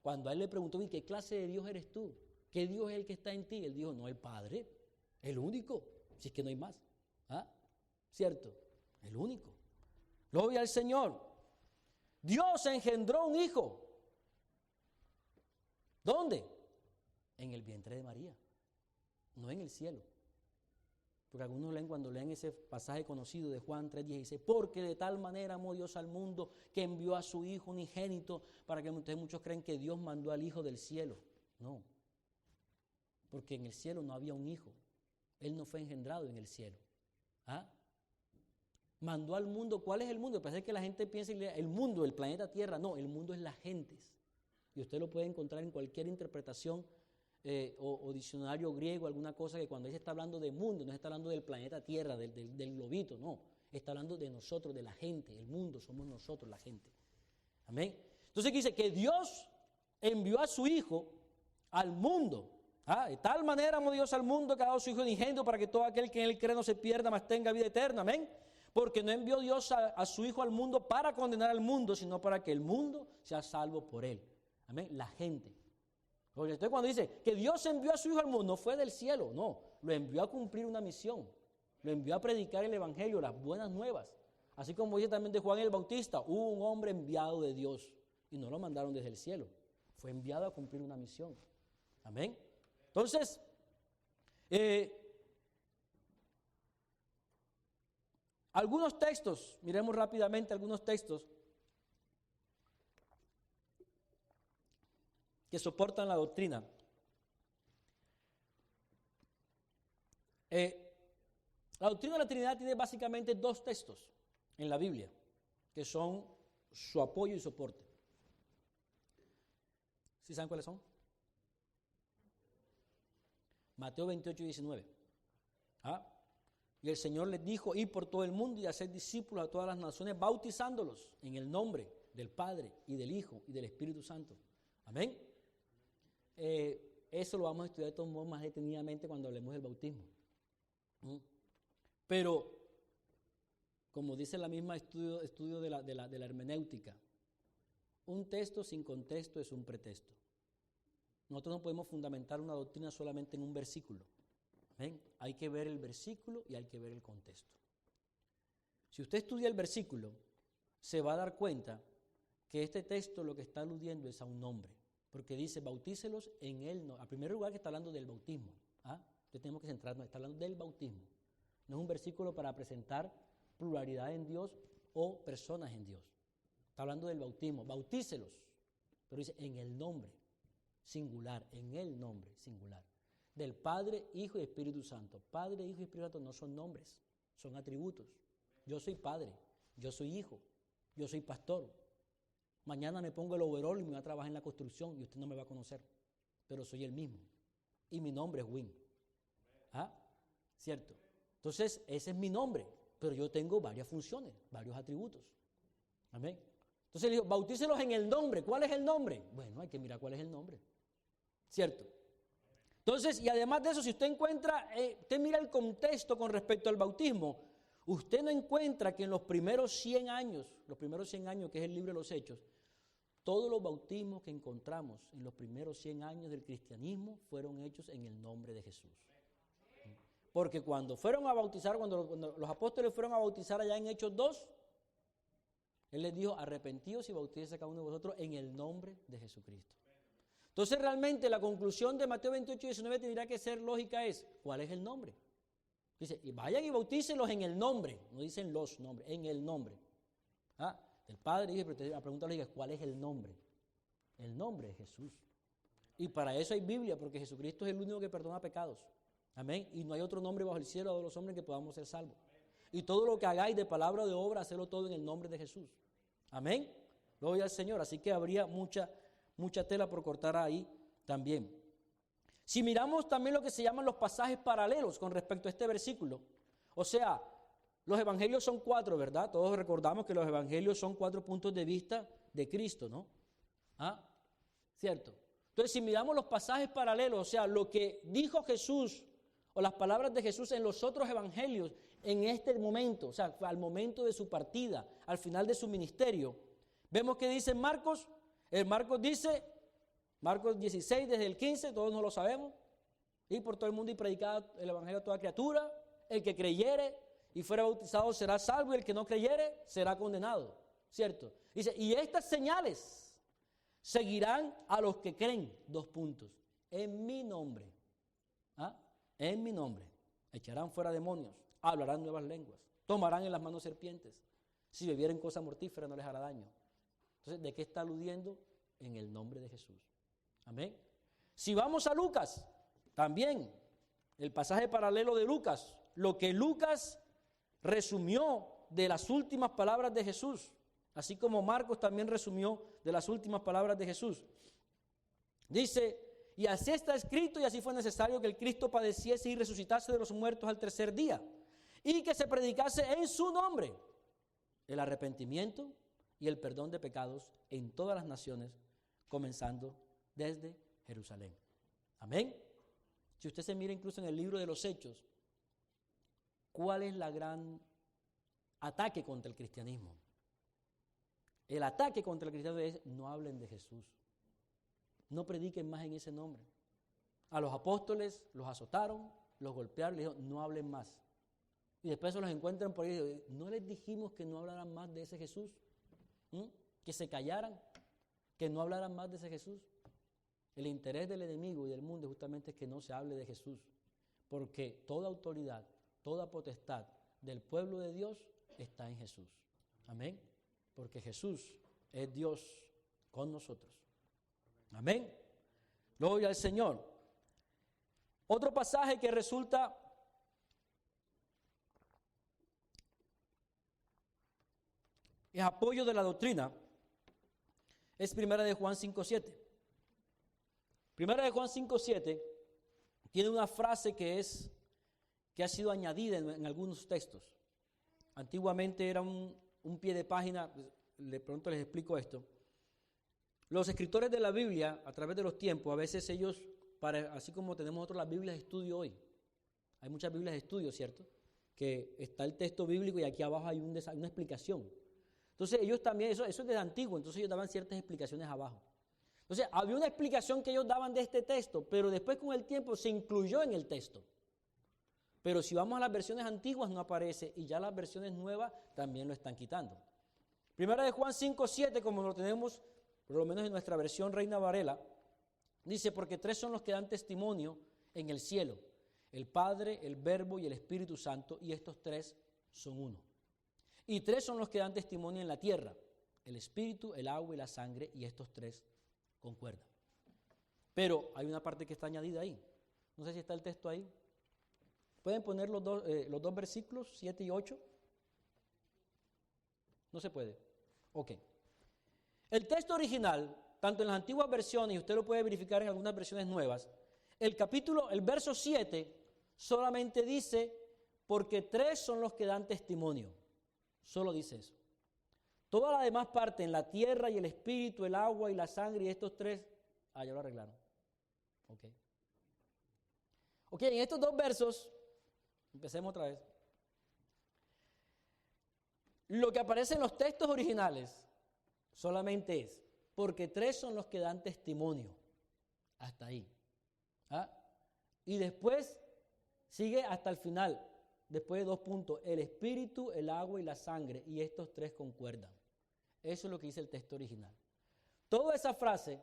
cuando a Él le preguntó, ¿y qué clase de Dios eres tú? ¿Qué Dios es el que está en ti? Él dijo, no, el Padre, el único, si es que no hay más. ¿Cierto? El único. Gloria al Señor. Dios engendró un hijo. ¿Dónde? En el vientre de María, no en el cielo. Porque algunos leen, cuando leen ese pasaje conocido de Juan 3:16, porque de tal manera amó Dios al mundo que envió a su Hijo unigénito, para que muchos creen que Dios mandó al Hijo del cielo. No, porque en el cielo no había un hijo. Él no fue engendrado en el cielo. Mandó al mundo. ¿Cuál es el mundo? Parece que la gente piensa el mundo, el planeta Tierra. No, el mundo es las gentes. Y usted lo puede encontrar en cualquier interpretación o diccionario griego, alguna cosa, que cuando él está hablando de mundo, no está hablando del planeta Tierra, del globito, no. Está hablando de nosotros, de la gente. El mundo somos nosotros, la gente. Amén. Entonces dice que Dios envió a su Hijo al mundo. De tal manera amó Dios al mundo que ha dado a su Hijo unigénito para que todo aquel que en él cree no se pierda, mas tenga vida eterna. Amén. Porque no envió Dios a su Hijo al mundo para condenar al mundo, sino para que el mundo sea salvo por él. Amén. La gente. Entonces cuando dice que Dios envió a su Hijo al mundo, no fue del cielo, no. Lo envió a cumplir una misión. Lo envió a predicar el Evangelio, las buenas nuevas. Así como dice también de Juan el Bautista, hubo un hombre enviado de Dios y no lo mandaron desde el cielo. Fue enviado a cumplir una misión. Amén. Entonces, algunos textos, miremos rápidamente algunos textos que soportan la doctrina. La doctrina de la Trinidad tiene básicamente dos textos en la Biblia, que son su apoyo y soporte. ¿Sí saben cuáles son? Mateo 28 y 19. Y el Señor les dijo, id por todo el mundo y hacer discípulos a todas las naciones, bautizándolos en el nombre del Padre y del Hijo y del Espíritu Santo. Amén. Eso lo vamos a estudiar de todos modos más detenidamente cuando hablemos del bautismo. Pero, como dice la misma estudio de la hermenéutica, un texto sin contexto es un pretexto. Nosotros no podemos fundamentar una doctrina solamente en un versículo. ¿Ven? Hay que ver el versículo y hay que ver el contexto. Si usted estudia el versículo, se va a dar cuenta que este texto lo que está aludiendo es a un nombre, porque dice, bautícelos en él. A primer lugar que está hablando del bautismo. Entonces tenemos que centrarnos, está hablando del bautismo. No es un versículo para presentar pluralidad en Dios o personas en Dios. Está hablando del bautismo, bautícelos, pero dice en el nombre, singular, en el nombre, singular, del Padre, Hijo y Espíritu Santo. Padre, Hijo y Espíritu Santo no son nombres, son atributos. Yo soy padre, yo soy hijo, yo soy pastor. Mañana me pongo el overol y me voy a trabajar en la construcción y usted no me va a conocer, pero soy el mismo. Y mi nombre es Win. ¿Cierto? Entonces, ese es mi nombre, pero yo tengo varias funciones, varios atributos. Amén. Entonces le digo, bautícelos en el nombre. ¿Cuál es el nombre? Bueno, hay que mirar cuál es el nombre. ¿Cierto? Entonces, y además de eso, si usted usted mira el contexto con respecto al bautismo, usted no encuentra que en los primeros 100 años, que es el libro de los Hechos, todos los bautismos que encontramos en los primeros 100 años del cristianismo fueron hechos en el nombre de Jesús. Porque cuando fueron a bautizar, cuando los apóstoles fueron a bautizar allá en Hechos 2, Él les dijo, arrepentíos y bautícese cada uno de vosotros en el nombre de Jesucristo. Entonces realmente la conclusión de Mateo 28 y 19 tendría que ser lógica es, ¿cuál es el nombre? Dice, y vayan y bautícenlos en el nombre, no dicen los nombres, en el nombre. Del Padre, Hijo, pero la pregunta lógica es, ¿cuál es el nombre? El nombre es Jesús. Y para eso hay Biblia, porque Jesucristo es el único que perdona pecados. Amén. Y no hay otro nombre bajo el cielo de los hombres que podamos ser salvos. Y todo lo que hagáis de palabra o de obra, hacedlo todo en el nombre de Jesús. Amén. Gloria al Señor. Así que habría mucha tela por cortar ahí también. Si miramos también lo que se llaman los pasajes paralelos con respecto a este versículo, o sea, los evangelios son 4, ¿verdad? Todos recordamos que los evangelios son 4 puntos de vista de Cristo, ¿no? ¿Cierto? Entonces, si miramos los pasajes paralelos, o sea, lo que dijo Jesús o las palabras de Jesús en los otros evangelios en este momento, o sea, al momento de su partida, al final de su ministerio, vemos que dice Marcos. Marcos dice, Marcos 16 desde el 15, todos no lo sabemos, ir por todo el mundo y predicar el evangelio a toda criatura, el que creyere y fuera bautizado será salvo y el que no creyere será condenado, ¿cierto? Dice, y estas señales seguirán a los que creen, 2 puntos, en mi nombre, en mi nombre, echarán fuera demonios, hablarán nuevas lenguas, tomarán en las manos serpientes, si bebieren cosa mortífera no les hará daño. Entonces, ¿de qué está aludiendo? En el nombre de Jesús. Amén. Si vamos a Lucas, también, el pasaje paralelo de Lucas, lo que Lucas resumió de las últimas palabras de Jesús, así como Marcos también resumió de las últimas palabras de Jesús. Dice, y así está escrito y así fue necesario que el Cristo padeciese y resucitase de los muertos al 3er día, y que se predicase en su nombre el arrepentimiento y el perdón de pecados en todas las naciones, comenzando desde Jerusalén. Amén. Si usted se mira incluso en el libro de los Hechos, ¿cuál es la gran ataque contra el cristianismo? El ataque contra el cristianismo es, no hablen de Jesús, no prediquen más en ese nombre. A los apóstoles los azotaron, los golpearon, les dijeron, no hablen más. Y después se los encuentran por ahí, ¿no les dijimos que no hablaran más de ese Jesús? Que se callaran, que no hablaran más de ese Jesús. El interés del enemigo y del mundo justamente es que no se hable de Jesús, porque toda autoridad, toda potestad del pueblo de Dios está en Jesús. Amén. Porque Jesús es Dios con nosotros. Amén. Gloria al Señor. Otro pasaje que resulta es apoyo de la doctrina es 1 de Juan 5:7. Primera de Juan 5:7 tiene una frase que ha sido añadida en algunos textos. Antiguamente era un pie de página, de pronto les explico esto. Los escritores de la Biblia, a través de los tiempos, a veces ellos, así como tenemos nosotros las Biblias de estudio hoy, hay muchas Biblias de estudio, ¿cierto? Que está el texto bíblico y aquí abajo hay una explicación. Entonces ellos también, eso es desde antiguo, entonces ellos daban ciertas explicaciones abajo. Entonces había una explicación que ellos daban de este texto, pero después con el tiempo se incluyó en el texto. Pero si vamos a las versiones antiguas no aparece y ya las versiones nuevas también lo están quitando. Primera de Juan 5:7, como lo tenemos, por lo menos en nuestra versión Reina Varela, dice, porque tres son los que dan testimonio en el cielo, el Padre, el Verbo y el Espíritu Santo, y estos tres son uno. Y tres son los que dan testimonio en la tierra, el Espíritu, el agua y la sangre, y estos tres concuerdan. Pero hay una parte que está añadida ahí. No sé si está el texto ahí. ¿Pueden poner los dos versículos, 7 y 8? No se puede. Ok. El texto original, tanto en las antiguas versiones, y usted lo puede verificar en algunas versiones nuevas, el verso 7 solamente dice, porque tres son los que dan testimonio. Solo dice eso. Toda la demás parte, en la tierra y el espíritu, el agua y la sangre, y estos tres, ya lo arreglaron. Ok, en estos dos versos, empecemos otra vez. Lo que aparece en los textos originales solamente es, porque tres son los que dan testimonio. Hasta ahí. Y después sigue hasta el final, después de 2 puntos, el espíritu, el agua y la sangre, y estos tres concuerdan. Eso es lo que dice el texto original. Toda esa frase,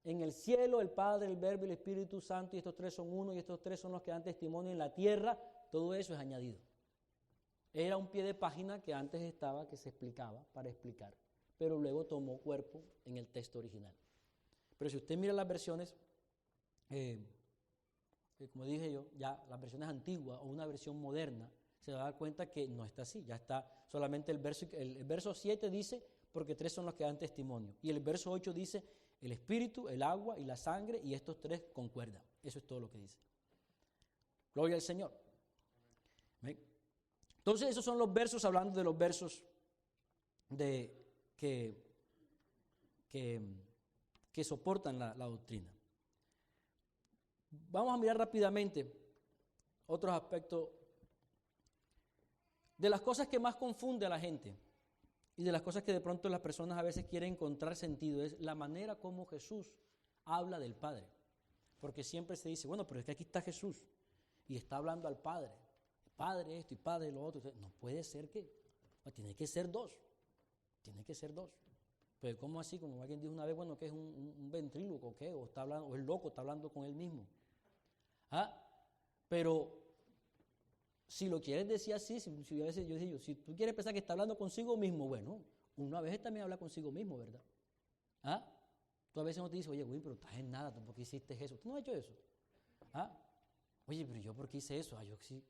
en el cielo, el Padre, el Verbo y el Espíritu Santo, y estos tres son uno, y estos tres son los que dan testimonio en la tierra, todo eso es añadido. Era un pie de página que antes estaba, que se explicaba para explicar, pero luego tomó cuerpo en el texto original. Pero si usted mira las versiones, como dije yo, ya las versiones antiguas o una versión moderna, se va a dar cuenta que no está así, ya está solamente el verso 7 dice, porque tres son los que dan testimonio, y el verso 8 dice, el espíritu, el agua y la sangre, y estos tres concuerdan. Eso es todo lo que dice. Gloria al Señor. ¿Ven? Entonces esos son los versos, hablando de los versos que soportan la doctrina. Vamos a mirar rápidamente otros aspectos de las cosas que más confunde a la gente y de las cosas que de pronto las personas a veces quieren encontrar sentido, es la manera como Jesús habla del Padre. Porque siempre se dice, bueno, pero es que aquí está Jesús y está hablando al Padre. Padre esto y Padre lo otro. No puede ser que, tiene que ser dos. Tiene que ser dos. Pero ¿cómo así? Como alguien dijo una vez, bueno, que es un ventríloco, ¿qué? O está hablando, o es loco, está hablando con él mismo. Pero si lo quieres decir así, si a veces yo digo, si tú quieres pensar que está hablando consigo mismo, bueno, uno a veces también habla consigo mismo, ¿verdad? Tú a veces no te dices, oye, güey, pero estás en nada, ¿tú por qué hiciste eso? ¿Tú no has hecho eso? Oye, pero yo por qué hice eso, yo sí.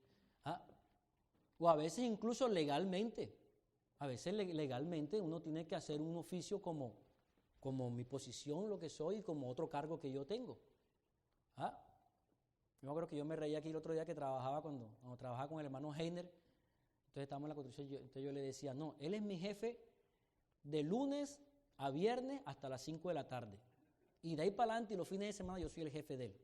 O a veces incluso legalmente. A veces legalmente uno tiene que hacer un oficio como mi posición, lo que soy, y como otro cargo que yo tengo. Yo creo que yo me reía aquí el otro día que trabajaba cuando trabajaba con el hermano Heiner. Entonces estábamos en la construcción, entonces yo le decía, no, él es mi jefe de lunes a viernes hasta las 5 de la tarde. Y de ahí para adelante y los fines de semana yo soy el jefe de él.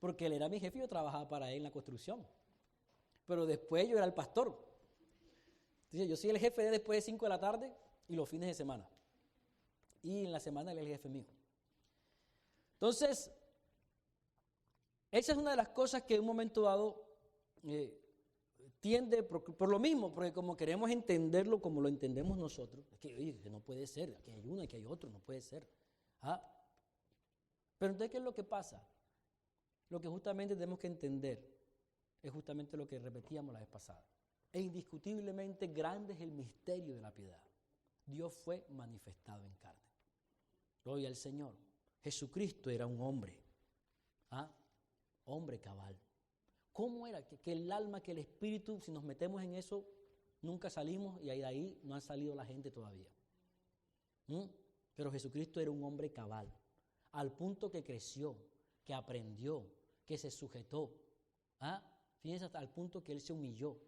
Porque él era mi jefe y yo trabajaba para él en la construcción. Pero después yo era el pastor. Entonces yo soy el jefe de él después de 5 de la tarde y los fines de semana. Y en la semana él es el jefe mío. Entonces, esa es una de las cosas que en un momento dado tiende, por lo mismo, porque como queremos entenderlo como lo entendemos nosotros, es que, oye, que no puede ser, aquí hay uno, aquí hay otro, no puede ser. Pero entonces, ¿qué es lo que pasa? Lo que justamente tenemos que entender es justamente lo que repetíamos la vez pasada. E indiscutiblemente grande es el misterio de la piedad. Dios fue manifestado en carne. Gloria al Señor. Jesucristo era un hombre. Hombre cabal. ¿Cómo era? Que el alma, que el espíritu, si nos metemos en eso, nunca salimos y de ahí no ha salido la gente todavía. Pero Jesucristo era un hombre cabal, al punto que creció, que aprendió, que se sujetó. Fíjense, hasta el punto que Él se humilló.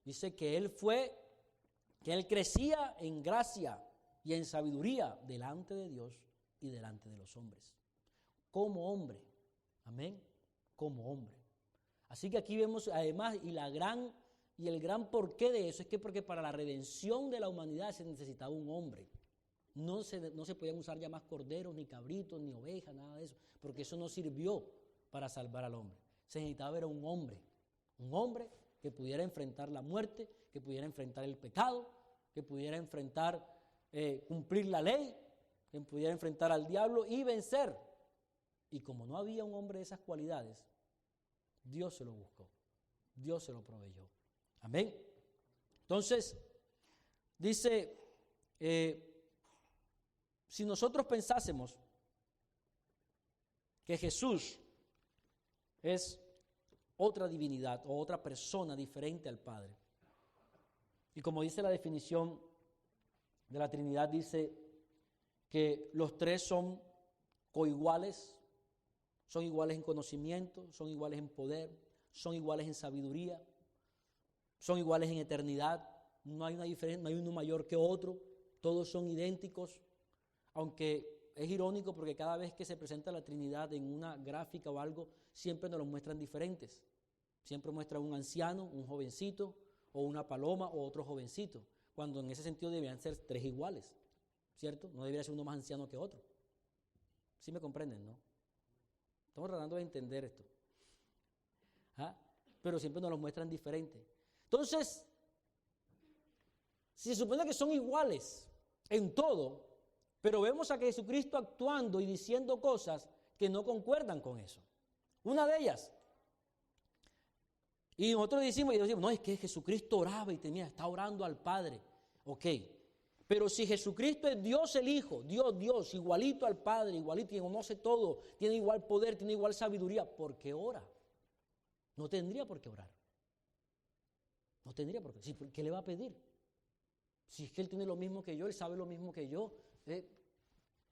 Dice que Él crecía en gracia y en sabiduría delante de Dios y delante de los hombres. Como hombre. Amén. Como hombre. Así que aquí vemos además, y el gran porqué de eso es que porque para la redención de la humanidad se necesitaba un hombre. No se podían usar ya más corderos, ni cabritos, ni ovejas, nada de eso, porque eso no sirvió para salvar al hombre. Se necesitaba era un hombre que pudiera enfrentar la muerte, que pudiera enfrentar el pecado, que pudiera enfrentar, cumplir la ley, que pudiera enfrentar al diablo y vencer. Y como no había un hombre de esas cualidades, Dios se lo buscó, Dios se lo proveyó. Amén. Entonces, dice, si nosotros pensásemos que Jesús es otra divinidad o otra persona diferente al Padre, y como dice la definición de la Trinidad, dice que los tres son coiguales, son iguales en conocimiento, son iguales en poder, son iguales en sabiduría, son iguales en eternidad, no hay una diferencia, no hay uno mayor que otro, todos son idénticos, aunque es irónico porque cada vez que se presenta la Trinidad en una gráfica o algo, siempre nos los muestran diferentes. Siempre muestran un anciano, un jovencito, o una paloma o otro jovencito, cuando en ese sentido deberían ser tres iguales, ¿cierto? No debería ser uno más anciano que otro. ¿Sí me comprenden, no? Estamos tratando de entender esto. Pero siempre nos los muestran diferentes. Entonces, si se supone que son iguales en todo, pero vemos a Jesucristo actuando y diciendo cosas que no concuerdan con eso. Una de ellas, y nosotros decimos, no, es que Jesucristo oraba y está orando al Padre. Ok, pero si Jesucristo es Dios el Hijo, Dios, igualito al Padre, igualito, y conoce todo, tiene igual poder, tiene igual sabiduría, ¿por qué ora? No tendría por qué orar. No tendría por qué. ¿Qué le va a pedir? Si es que Él tiene lo mismo que yo, Él sabe lo mismo que yo,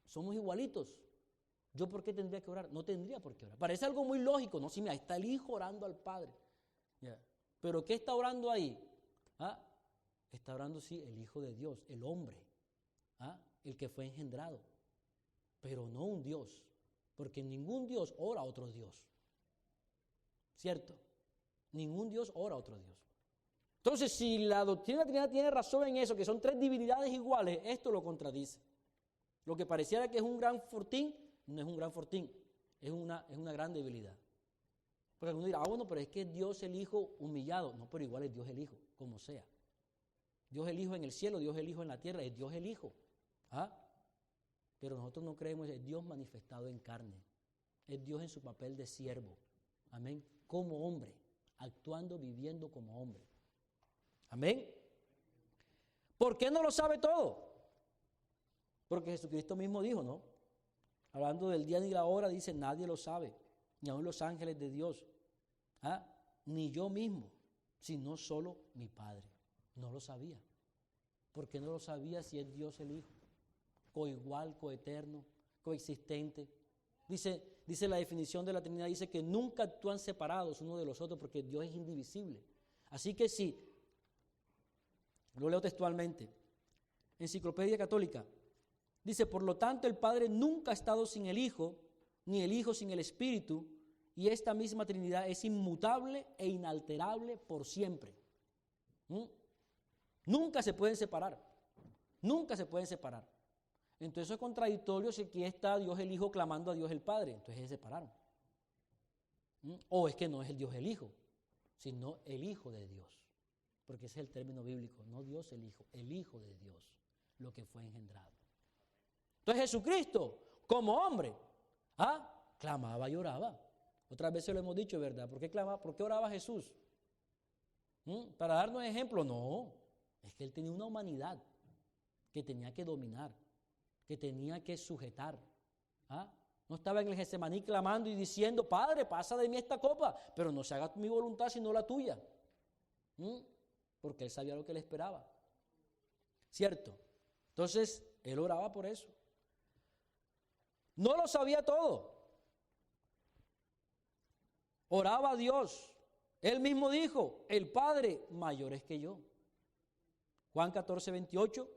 somos igualitos. ¿Yo por qué tendría que orar? No tendría por qué orar. Parece algo muy lógico, ¿no? Sí, mira, está el Hijo orando al Padre. ¿Pero qué está orando ahí? Está orando, sí, el Hijo de Dios, el hombre, el que fue engendrado, pero no un Dios, porque ningún Dios ora a otro Dios, ¿cierto? Ningún Dios ora a otro Dios. Entonces, si la doctrina de la Trinidad tiene razón en eso, que son tres divinidades iguales, esto lo contradice. Lo que pareciera que es un gran fortín, no es un gran fortín, es una gran debilidad. Porque alguno dirá, bueno, pero es que Dios el Hijo humillado. No, pero igual es Dios el Hijo, como sea. Dios el Hijo en el cielo, Dios el Hijo en la tierra, es Dios el Hijo. Pero nosotros no creemos, es Dios manifestado en carne. Es Dios en su papel de siervo. Amén. Como hombre, actuando, viviendo como hombre. Amén. ¿Por qué no lo sabe todo? Porque Jesucristo mismo dijo, ¿no? Hablando del día ni la hora, dice, nadie lo sabe, ni aun los ángeles de Dios, ni yo mismo, sino solo mi Padre. No lo sabía. ¿Por qué no lo sabía si es Dios el Hijo? Coigual, coeterno, coexistente. Dice la definición de la Trinidad, dice que nunca actúan separados uno de los otros porque Dios es indivisible. Así que sí, lo leo textualmente, Enciclopedia Católica, dice, por lo tanto el Padre nunca ha estado sin el Hijo, ni el Hijo sin el Espíritu, y esta misma Trinidad es inmutable e inalterable por siempre. Nunca se pueden separar, nunca se pueden separar. Entonces eso es contradictorio si aquí está Dios el Hijo clamando a Dios el Padre, entonces se separaron. O es que no es el Dios el Hijo, sino el Hijo de Dios, porque ese es el término bíblico, no Dios el Hijo de Dios, lo que fue engendrado. Entonces Jesucristo, como hombre, clamaba y oraba. Otras veces lo hemos dicho, ¿verdad? ¿Por qué clamaba? ¿Por qué oraba Jesús? ¿Para darnos ejemplo? No, es que Él tenía una humanidad que tenía que dominar, que tenía que sujetar. No estaba en el Getsemaní clamando y diciendo, Padre, pasa de mí esta copa, pero no se haga mi voluntad sino la tuya. Porque Él sabía lo que le esperaba. ¿Cierto? Entonces, Él oraba por eso. No lo sabía todo. Oraba a Dios. Él mismo dijo, el Padre mayor es que yo. Juan 14, 28.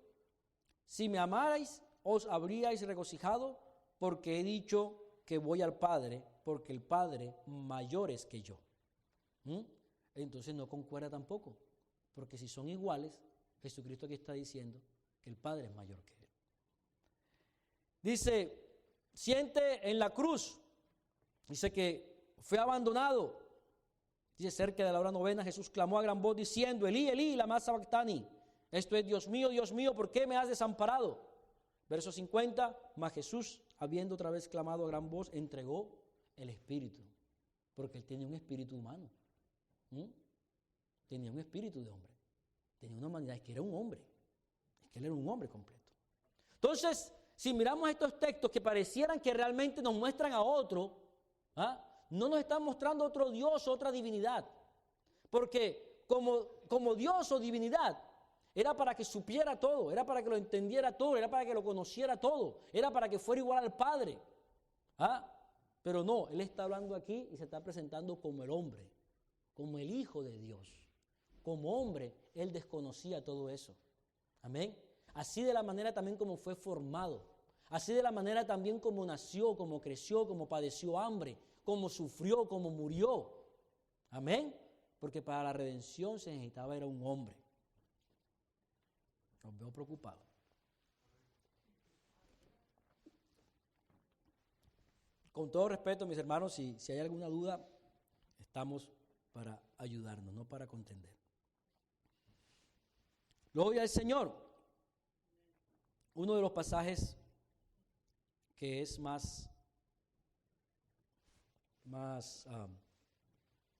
Si me amarais, os habríais regocijado, porque he dicho que voy al Padre, porque el Padre mayor es que yo. Entonces no concuerda tampoco, porque si son iguales, Jesucristo aquí está diciendo que el Padre es mayor que él. Dice, siente en la cruz, dice que fue abandonado. Dice, cerca de la hora novena, Jesús clamó a gran voz diciendo, Elí, Elí, lama sabactani. Esto es, Dios mío, ¿por qué me has desamparado? Verso 50, mas Jesús, habiendo otra vez clamado a gran voz, entregó el espíritu, porque él tenía un espíritu humano. Tenía un espíritu de hombre, tenía una humanidad, es que era un hombre, es que él era un hombre completo. Entonces, si miramos estos textos que parecieran que realmente nos muestran a otro, no nos están mostrando otro Dios, otra divinidad, porque como Dios o divinidad, era para que supiera todo, era para que lo entendiera todo, era para que lo conociera todo, era para que fuera igual al Padre. Pero no, Él está hablando aquí y se está presentando como el hombre, como el Hijo de Dios. Como hombre, Él desconocía todo eso. Amén. Así de la manera también como fue formado, así de la manera también como nació, como creció, como padeció hambre, como sufrió, como murió. Amén. Porque para la redención se necesitaba era un hombre. Los veo preocupados. Con todo respeto, mis hermanos, si hay alguna duda, estamos para ayudarnos, no para contender. Gloria al Señor. Uno de los pasajes que es más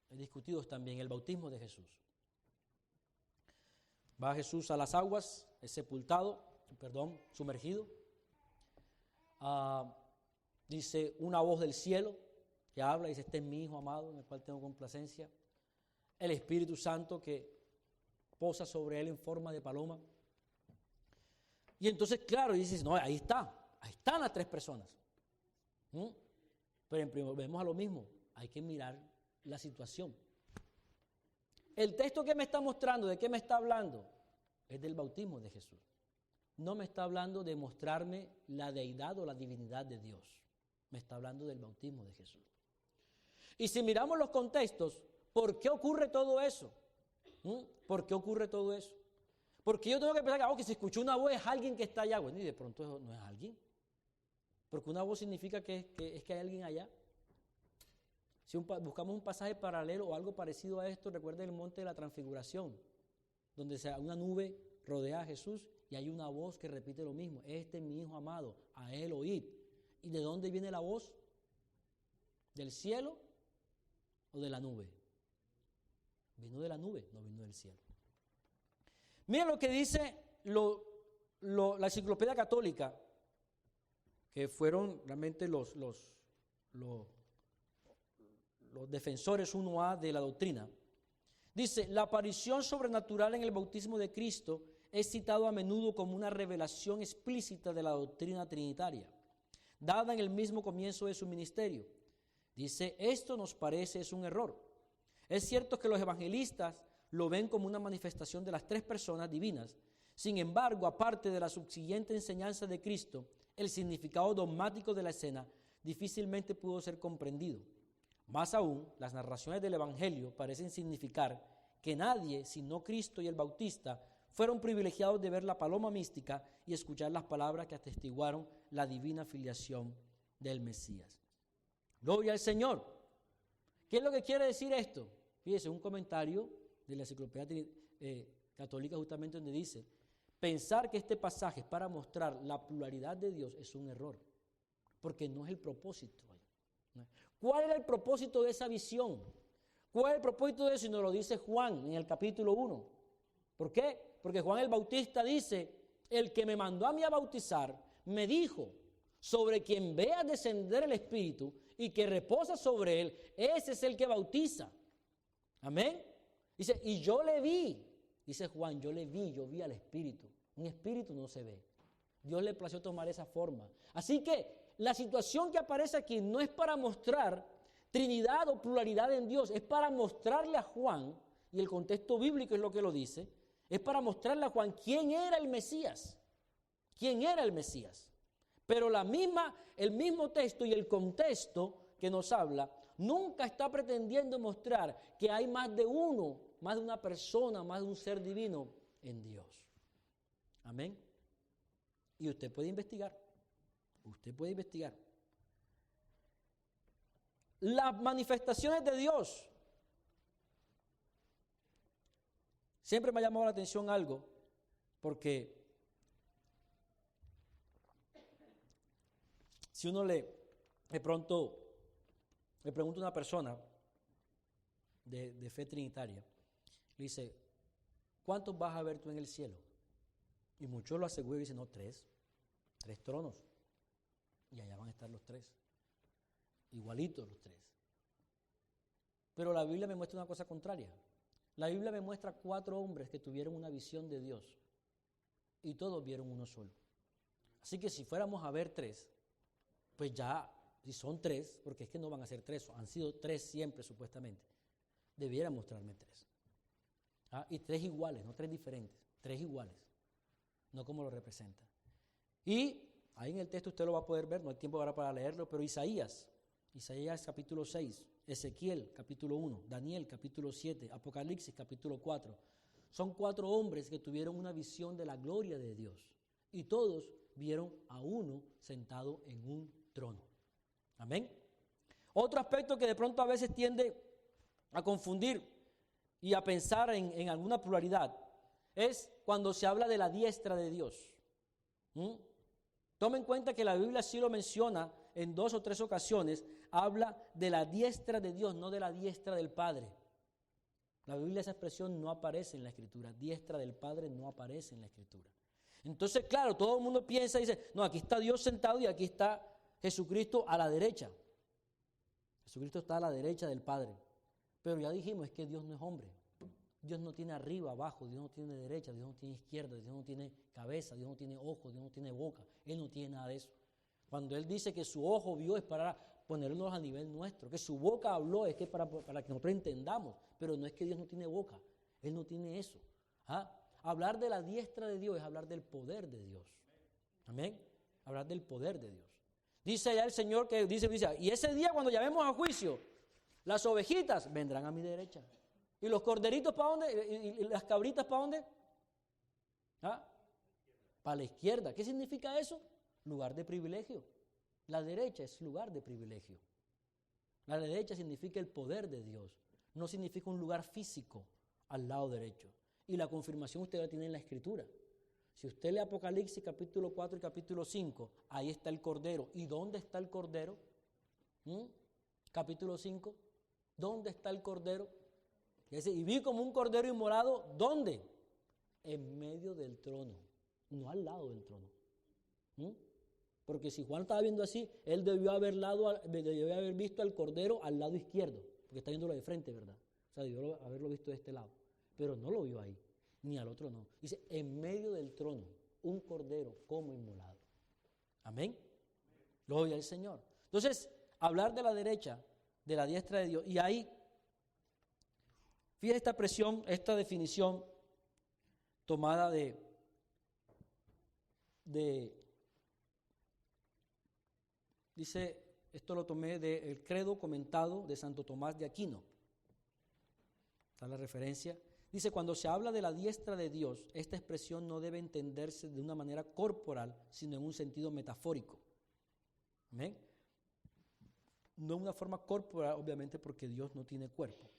discutidos también, el bautismo de Jesús. Va Jesús a las aguas, es sumergido. Dice una voz del cielo que habla, dice, este es mi Hijo amado, en el cual tengo complacencia. El Espíritu Santo que posa sobre él en forma de paloma. Y entonces, claro, dices, no, ahí están las tres personas. Pero en primer vemos a lo mismo, hay que mirar la situación. El texto que me está mostrando, ¿de qué me está hablando? Es del bautismo de Jesús. No me está hablando de mostrarme la deidad o la divinidad de Dios. Me está hablando del bautismo de Jesús. Y si miramos los contextos, ¿por qué ocurre todo eso? ¿Por qué ocurre todo eso? Porque yo tengo que pensar que si escucho una voz es alguien que está allá. Bueno, y de pronto no es alguien. Porque una voz significa que hay alguien allá. Si buscamos un pasaje paralelo o algo parecido a esto, recuerden el monte de la transfiguración, donde una nube rodea a Jesús y hay una voz que repite lo mismo. Este es mi Hijo amado, a él oíd. ¿Y de dónde viene la voz? ¿Del cielo o de la nube? Vino de la nube, no vino del cielo. Miren lo que dice la Enciclopedia Católica, que fueron realmente los defensores 1A de la doctrina. Dice, la aparición sobrenatural en el bautismo de Cristo es citado a menudo como una revelación explícita de la doctrina trinitaria, dada en el mismo comienzo de su ministerio. Dice, esto nos parece es un error. Es cierto que los evangelistas lo ven como una manifestación de las tres personas divinas. Sin embargo, aparte de la subsiguiente enseñanza de Cristo, el significado dogmático de la escena difícilmente pudo ser comprendido. Más aún, las narraciones del Evangelio parecen significar que nadie, sino Cristo y el Bautista, fueron privilegiados de ver la paloma mística y escuchar las palabras que atestiguaron la divina filiación del Mesías. Gloria al Señor. ¿Qué es lo que quiere decir esto? Fíjese, un comentario de la Enciclopedia Católica justamente donde dice, pensar que este pasaje es para mostrar la pluralidad de Dios es un error, porque no es el propósito. ¿Cuál era el propósito de esa visión? ¿Cuál es el propósito de eso? Y nos lo dice Juan en el capítulo 1. ¿Por qué? Porque Juan el Bautista dice, el que me mandó a mí a bautizar, me dijo, sobre quien vea descender el Espíritu y que reposa sobre él, ese es el que bautiza. Amén. Dice, y yo le vi, dice Juan, yo vi al Espíritu. Un espíritu no se ve. Dios le plació tomar esa forma. Así que la situación que aparece aquí no es para mostrar Trinidad o pluralidad en Dios, es para mostrarle a Juan, y el contexto bíblico es lo que lo dice, es para mostrarle a Juan quién era el Mesías. ¿Quién era el Mesías? Pero el mismo texto y el contexto que nos habla nunca está pretendiendo mostrar que hay más de uno, más de una persona, más de un ser divino en Dios. Amén. Y usted puede investigar. Usted puede investigar. Las manifestaciones de Dios. Siempre me ha llamado la atención algo, porque si uno de pronto le pregunta a una persona de fe trinitaria, le dice, ¿cuántos vas a ver tú en el cielo? Y muchos lo aseguran y dicen, no, 3 tronos. Y allá van a estar los 3, igualitos los 3. Pero la Biblia me muestra una cosa contraria. La Biblia me muestra 4 hombres que tuvieron una visión de Dios y todos vieron uno solo. Así que si fuéramos a ver 3, pues ya, si son 3, porque es que no van a ser 3, han sido 3 siempre supuestamente, debiera mostrarme 3. Y 3 iguales, no 3 diferentes, 3 iguales, no como lo representa. Y ahí en el texto usted lo va a poder ver, no hay tiempo ahora para leerlo, pero Isaías capítulo 6, Ezequiel capítulo 1, Daniel capítulo 7, Apocalipsis capítulo 4, son 4 hombres que tuvieron una visión de la gloria de Dios y todos vieron a uno sentado en un trono. Amén. Otro aspecto que de pronto a veces tiende a confundir y a pensar en alguna pluralidad es cuando se habla de la diestra de Dios. Tome en cuenta que la Biblia sí lo menciona en 2 o 3 ocasiones, habla de la diestra de Dios, no de la diestra del Padre. La Biblia, esa expresión no aparece en la Escritura, diestra del Padre no aparece en la Escritura. Entonces, claro, todo el mundo piensa y dice, no, aquí está Dios sentado y aquí está Jesucristo a la derecha. Jesucristo está a la derecha del Padre. Pero ya dijimos, es que Dios no es hombre. Dios no tiene arriba, abajo, Dios no tiene derecha, Dios no tiene izquierda, Dios no tiene cabeza, Dios no tiene ojos, Dios no tiene boca. Él no tiene nada de eso. Cuando Él dice que su ojo vio es para ponernos a nivel nuestro, que su boca habló es que para que nosotros entendamos, pero no es que Dios no tiene boca, Él no tiene eso. Hablar de la diestra de Dios es hablar del poder de Dios. Amén. Hablar del poder de Dios. Dice allá el Señor que dice, y ese día cuando llamemos a juicio, las ovejitas vendrán a mi derecha. ¿Y los corderitos para dónde? ¿Y las cabritas para dónde? Para la izquierda. ¿Qué significa eso? Lugar de privilegio. La derecha es lugar de privilegio. La derecha significa el poder de Dios. No significa un lugar físico al lado derecho. Y la confirmación usted la tiene en la Escritura. Si usted lee Apocalipsis capítulo 4 y capítulo 5, ahí está el Cordero. ¿Y dónde está el Cordero? Capítulo 5, ¿dónde está el Cordero? Y vi como un cordero inmolado, ¿dónde? En medio del trono, no al lado del trono. Porque si Juan estaba viendo así, él debió haber visto al cordero al lado izquierdo, porque está viéndolo de frente, ¿verdad? O sea, debió haberlo visto de este lado, pero no lo vio ahí, ni al otro no. Dice, en medio del trono, un cordero como inmolado. Amén. Gloria al Señor. Entonces, hablar de la derecha, de la diestra de Dios, y ahí, fíjate esta definición tomada dice, esto lo tomé del credo comentado de Santo Tomás de Aquino. Está la referencia. Dice, cuando se habla de la diestra de Dios, esta expresión no debe entenderse de una manera corporal, sino en un sentido metafórico. ¿Amén? No en una forma corporal, obviamente, porque Dios no tiene cuerpo.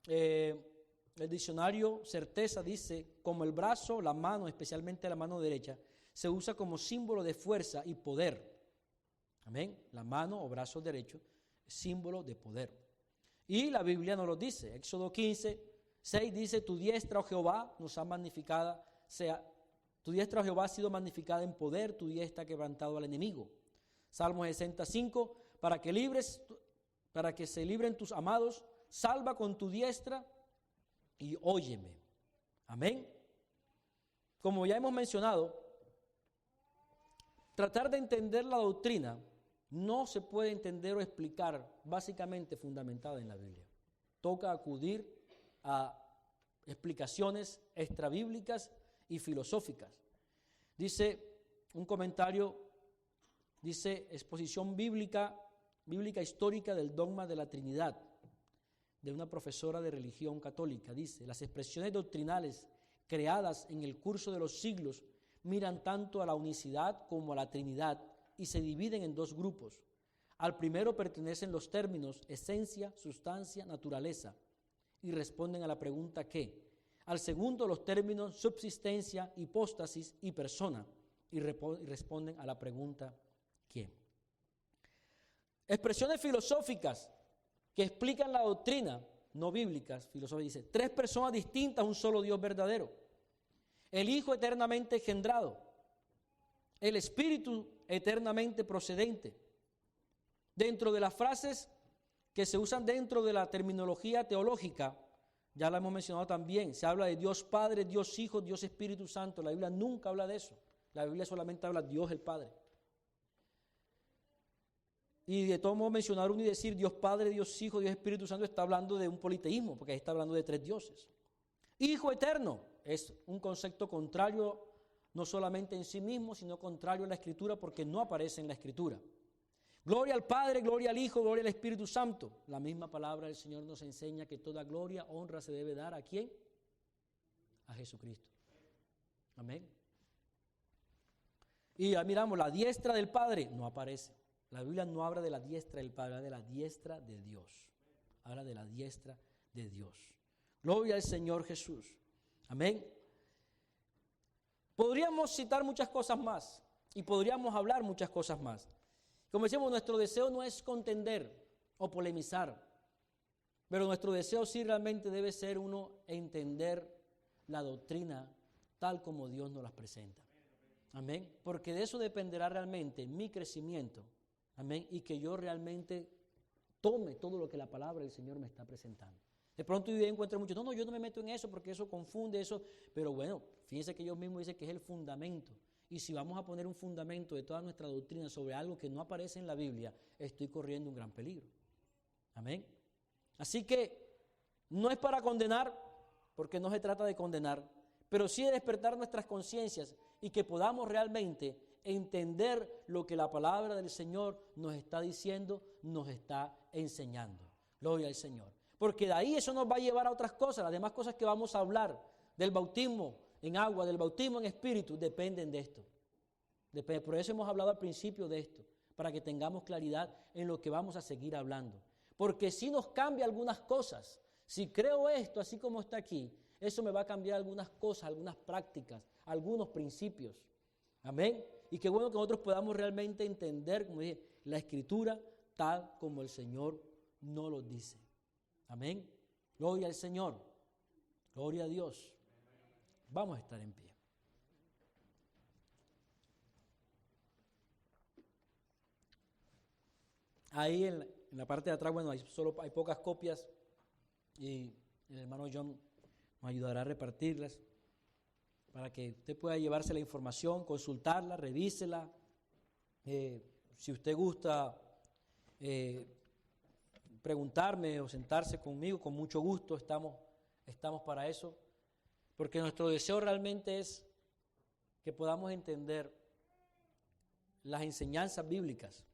El diccionario Certeza dice, como el brazo, la mano, especialmente la mano derecha, se usa como símbolo de fuerza y poder. Amén. La mano o brazo derecho es símbolo de poder. Y la Biblia nos lo dice. Éxodo 15, 6 dice, tu diestra, oh Jehová, nos ha magnificada, tu diestra, oh Jehová, ha sido magnificada en poder, tu diestra ha quebrantado al enemigo. Salmo 65, para que se libren tus amados, salva con tu diestra y óyeme. Amén. Como ya hemos mencionado, tratar de entender la doctrina no se puede entender o explicar básicamente fundamentada en la Biblia. Toca acudir a explicaciones extrabíblicas y filosóficas. Dice un comentario, dice exposición bíblica histórica del dogma de la Trinidad, de una profesora de religión católica. Dice, las expresiones doctrinales creadas en el curso de los siglos miran tanto a la unicidad como a la Trinidad y se dividen en dos grupos. Al primero pertenecen los términos esencia, sustancia, naturaleza y responden a la pregunta ¿qué? Al segundo los términos subsistencia, hipóstasis y persona y responden a la pregunta ¿quién? Expresiones filosóficas que explican la doctrina, no bíblicas, filosóficas, dice, tres personas distintas, un solo Dios verdadero, el Hijo eternamente engendrado, el Espíritu eternamente procedente. Dentro de las frases que se usan dentro de la terminología teológica, ya la hemos mencionado también, se habla de Dios Padre, Dios Hijo, Dios Espíritu Santo. La Biblia nunca habla de eso. La Biblia solamente habla de Dios el Padre. Y de todo modo mencionar uno y decir Dios Padre, Dios Hijo, Dios Espíritu Santo está hablando de un politeísmo, porque ahí está hablando de tres dioses. Hijo eterno es un concepto contrario no solamente en sí mismo, sino contrario a la Escritura porque no aparece en la Escritura. Gloria al Padre, gloria al Hijo, gloria al Espíritu Santo. La misma palabra del Señor nos enseña que toda gloria, honra se debe dar ¿a quién? A Jesucristo. Amén. Y ya miramos, la diestra del Padre no aparece. La Biblia no habla de la diestra del Padre, habla de la diestra de Dios. Habla de la diestra de Dios. Gloria al Señor Jesús. Amén. Podríamos citar muchas cosas más y podríamos hablar muchas cosas más. Como decimos, nuestro deseo no es contender o polemizar, pero nuestro deseo sí realmente debe ser uno entender la doctrina tal como Dios nos las presenta. Amén. Porque de eso dependerá realmente mi crecimiento. Amén. Y que yo realmente tome todo lo que la palabra del Señor me está presentando. De pronto yo encuentro muchos, no, yo no me meto en eso porque eso confunde eso. Pero bueno, fíjense que ellos mismos dicen que es el fundamento. Y si vamos a poner un fundamento de toda nuestra doctrina sobre algo que no aparece en la Biblia, estoy corriendo un gran peligro. Amén. Así que no es para condenar, porque no se trata de condenar, pero sí de despertar nuestras conciencias y que podamos realmente entender lo que la palabra del Señor nos está diciendo, nos está enseñando. Gloria al Señor. Porque de ahí eso nos va a llevar a otras cosas. Las demás cosas que vamos a hablar del bautismo en agua, del bautismo en espíritu, dependen de esto. Por eso hemos hablado al principio de esto, para que tengamos claridad en lo que vamos a seguir hablando. Porque si nos cambia algunas cosas, si creo esto así como está aquí, eso me va a cambiar algunas cosas, algunas prácticas, algunos principios. Amén. Y qué bueno que nosotros podamos realmente entender, como dije, la Escritura tal como el Señor nos lo dice. Amén. Gloria al Señor. Gloria a Dios. Vamos a estar en pie. Ahí en la parte de atrás, bueno, hay pocas copias y el hermano John nos ayudará a repartirlas para que usted pueda llevarse la información, consultarla, revísela. Si usted gusta preguntarme o sentarse conmigo, con mucho gusto estamos para eso. Porque nuestro deseo realmente es que podamos entender las enseñanzas bíblicas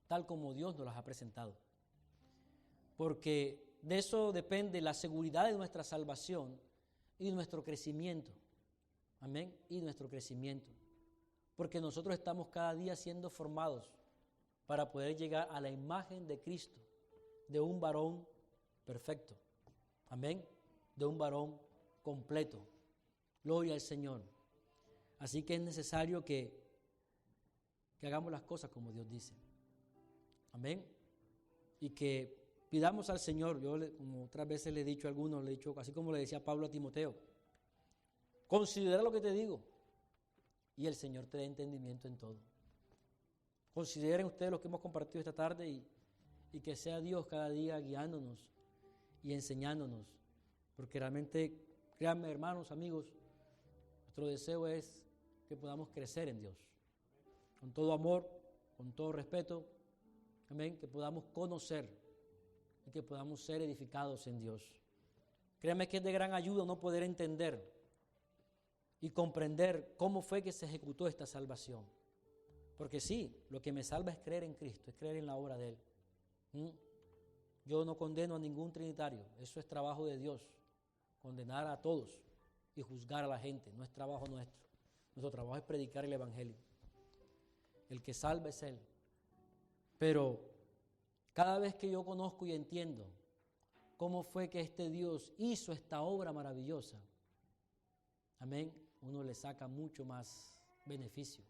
tal como Dios nos las ha presentado. Porque de eso depende la seguridad de nuestra salvación y nuestro crecimiento. Amén. Y nuestro crecimiento. Porque nosotros estamos cada día siendo formados para poder llegar a la imagen de Cristo, de un varón perfecto. Amén. De un varón completo. Gloria al Señor. Así que es necesario que hagamos las cosas como Dios dice. Amén. Y que pidamos al Señor, como otras veces le he dicho a algunos, le he dicho, así como le decía Pablo a Timoteo, considera lo que te digo y el Señor te dé entendimiento en todo. Consideren ustedes lo que hemos compartido esta tarde y que sea Dios cada día guiándonos y enseñándonos, porque realmente, créanme hermanos, amigos, nuestro deseo es que podamos crecer en Dios. con todo amor, con todo respeto, amén, que podamos conocer y que podamos ser edificados en Dios. Créeme que es de gran ayuda no poder entender y comprender cómo fue que se ejecutó esta salvación. Porque sí, lo que me salva es creer en Cristo, es creer en la obra de Él. Yo no condeno a ningún trinitario, eso es trabajo de Dios, condenar a todos y juzgar a la gente, no es trabajo nuestro. Nuestro trabajo es predicar el Evangelio. El que salva es Él. Pero cada vez que yo conozco y entiendo cómo fue que este Dios hizo esta obra maravillosa, amén, uno le saca mucho más beneficio.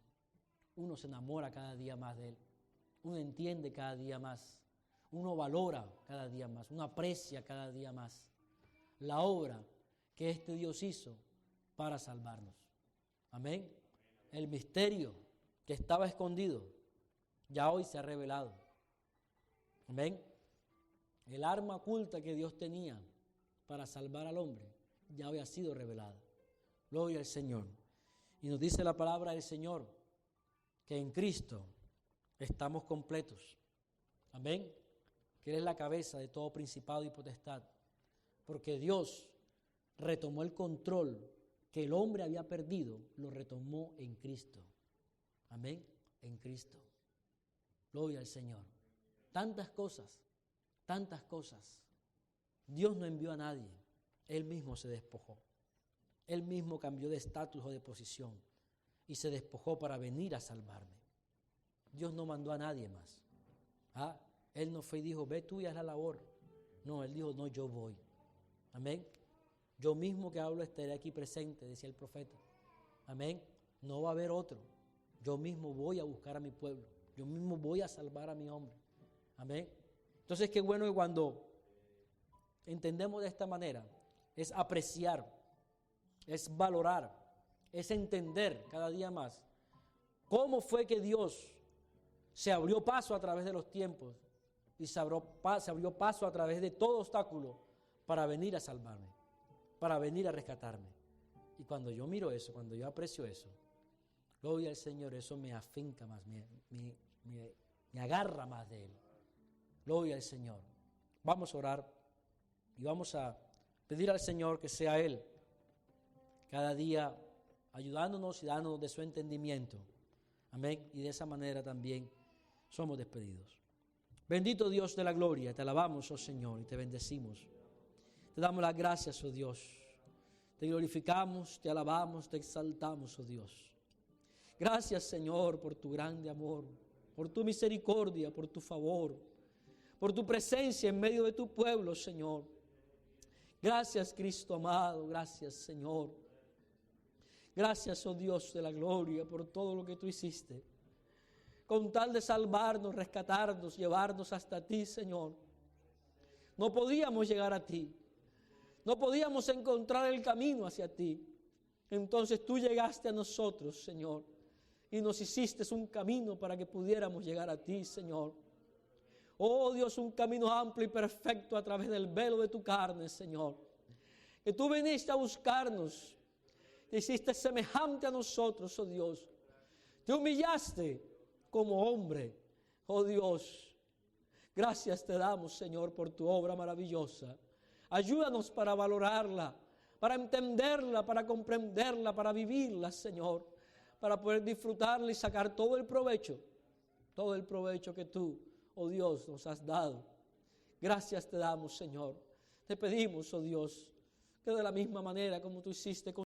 Uno se enamora cada día más de Él. Uno entiende cada día más. Uno valora cada día más. Uno aprecia cada día más la obra que este Dios hizo para salvarnos. Amén. El misterio que estaba escondido ya hoy se ha revelado. Amén. El arma oculta que Dios tenía para salvar al hombre ya hoy ha sido revelada. Gloria al Señor. Y nos dice la palabra del Señor que en Cristo estamos completos. Amén. Que Él es la cabeza de todo principado y potestad. Porque Dios retomó el control que el hombre había perdido, lo retomó en Cristo. Amén. En Cristo. Gloria al Señor. Tantas cosas. Dios no envió a nadie. Él mismo se despojó. Él mismo cambió de estatus o de posición y se despojó para venir a salvarme. Dios no mandó a nadie más. Él no fue y dijo, ve tú y haz la labor. No, Él dijo, no, yo voy. Amén. Yo mismo que hablo estaré aquí presente, decía el profeta. Amén. No va a haber otro. Yo mismo voy a buscar a mi pueblo. Yo mismo voy a salvar a mi hombre. Amén. Entonces, qué bueno que cuando entendemos de esta manera, es apreciar, es valorar, es entender cada día más cómo fue que Dios se abrió paso a través de los tiempos y se abrió paso a través de todo obstáculo para venir a salvarme, para venir a rescatarme. Y cuando yo miro eso, cuando yo aprecio eso, gloria al Señor, eso me afinca más, me agarra más de Él. Gloria al Señor. Vamos a orar y vamos a pedir al Señor que sea Él cada día ayudándonos y dándonos de su entendimiento. Amén. Y de esa manera también somos despedidos. Bendito Dios de la gloria, te alabamos, oh Señor, y te bendecimos. Te damos las gracias, oh Dios. Te glorificamos, te alabamos, te exaltamos, oh Dios. Gracias, Señor, por tu grande amor, por tu misericordia, por tu favor, por tu presencia en medio de tu pueblo, Señor. Gracias, Cristo amado, gracias, Señor. Gracias, oh Dios de la gloria, por todo lo que tú hiciste. Con tal de salvarnos, rescatarnos, llevarnos hasta ti, Señor. No podíamos llegar a ti. No podíamos encontrar el camino hacia ti. Entonces tú llegaste a nosotros, Señor, y nos hiciste un camino para que pudiéramos llegar a ti, Señor. Oh Dios, un camino amplio y perfecto a través del velo de tu carne, Señor. Que tú viniste a buscarnos. Te hiciste semejante a nosotros, oh Dios. Te humillaste como hombre, oh Dios. Gracias te damos, Señor, por tu obra maravillosa. Ayúdanos para valorarla, para entenderla, para comprenderla, para vivirla, Señor. Para poder disfrutarla y sacar todo el provecho que tú, oh Dios, nos has dado. Gracias te damos, Señor. Te pedimos, oh Dios, que de la misma manera como tú hiciste con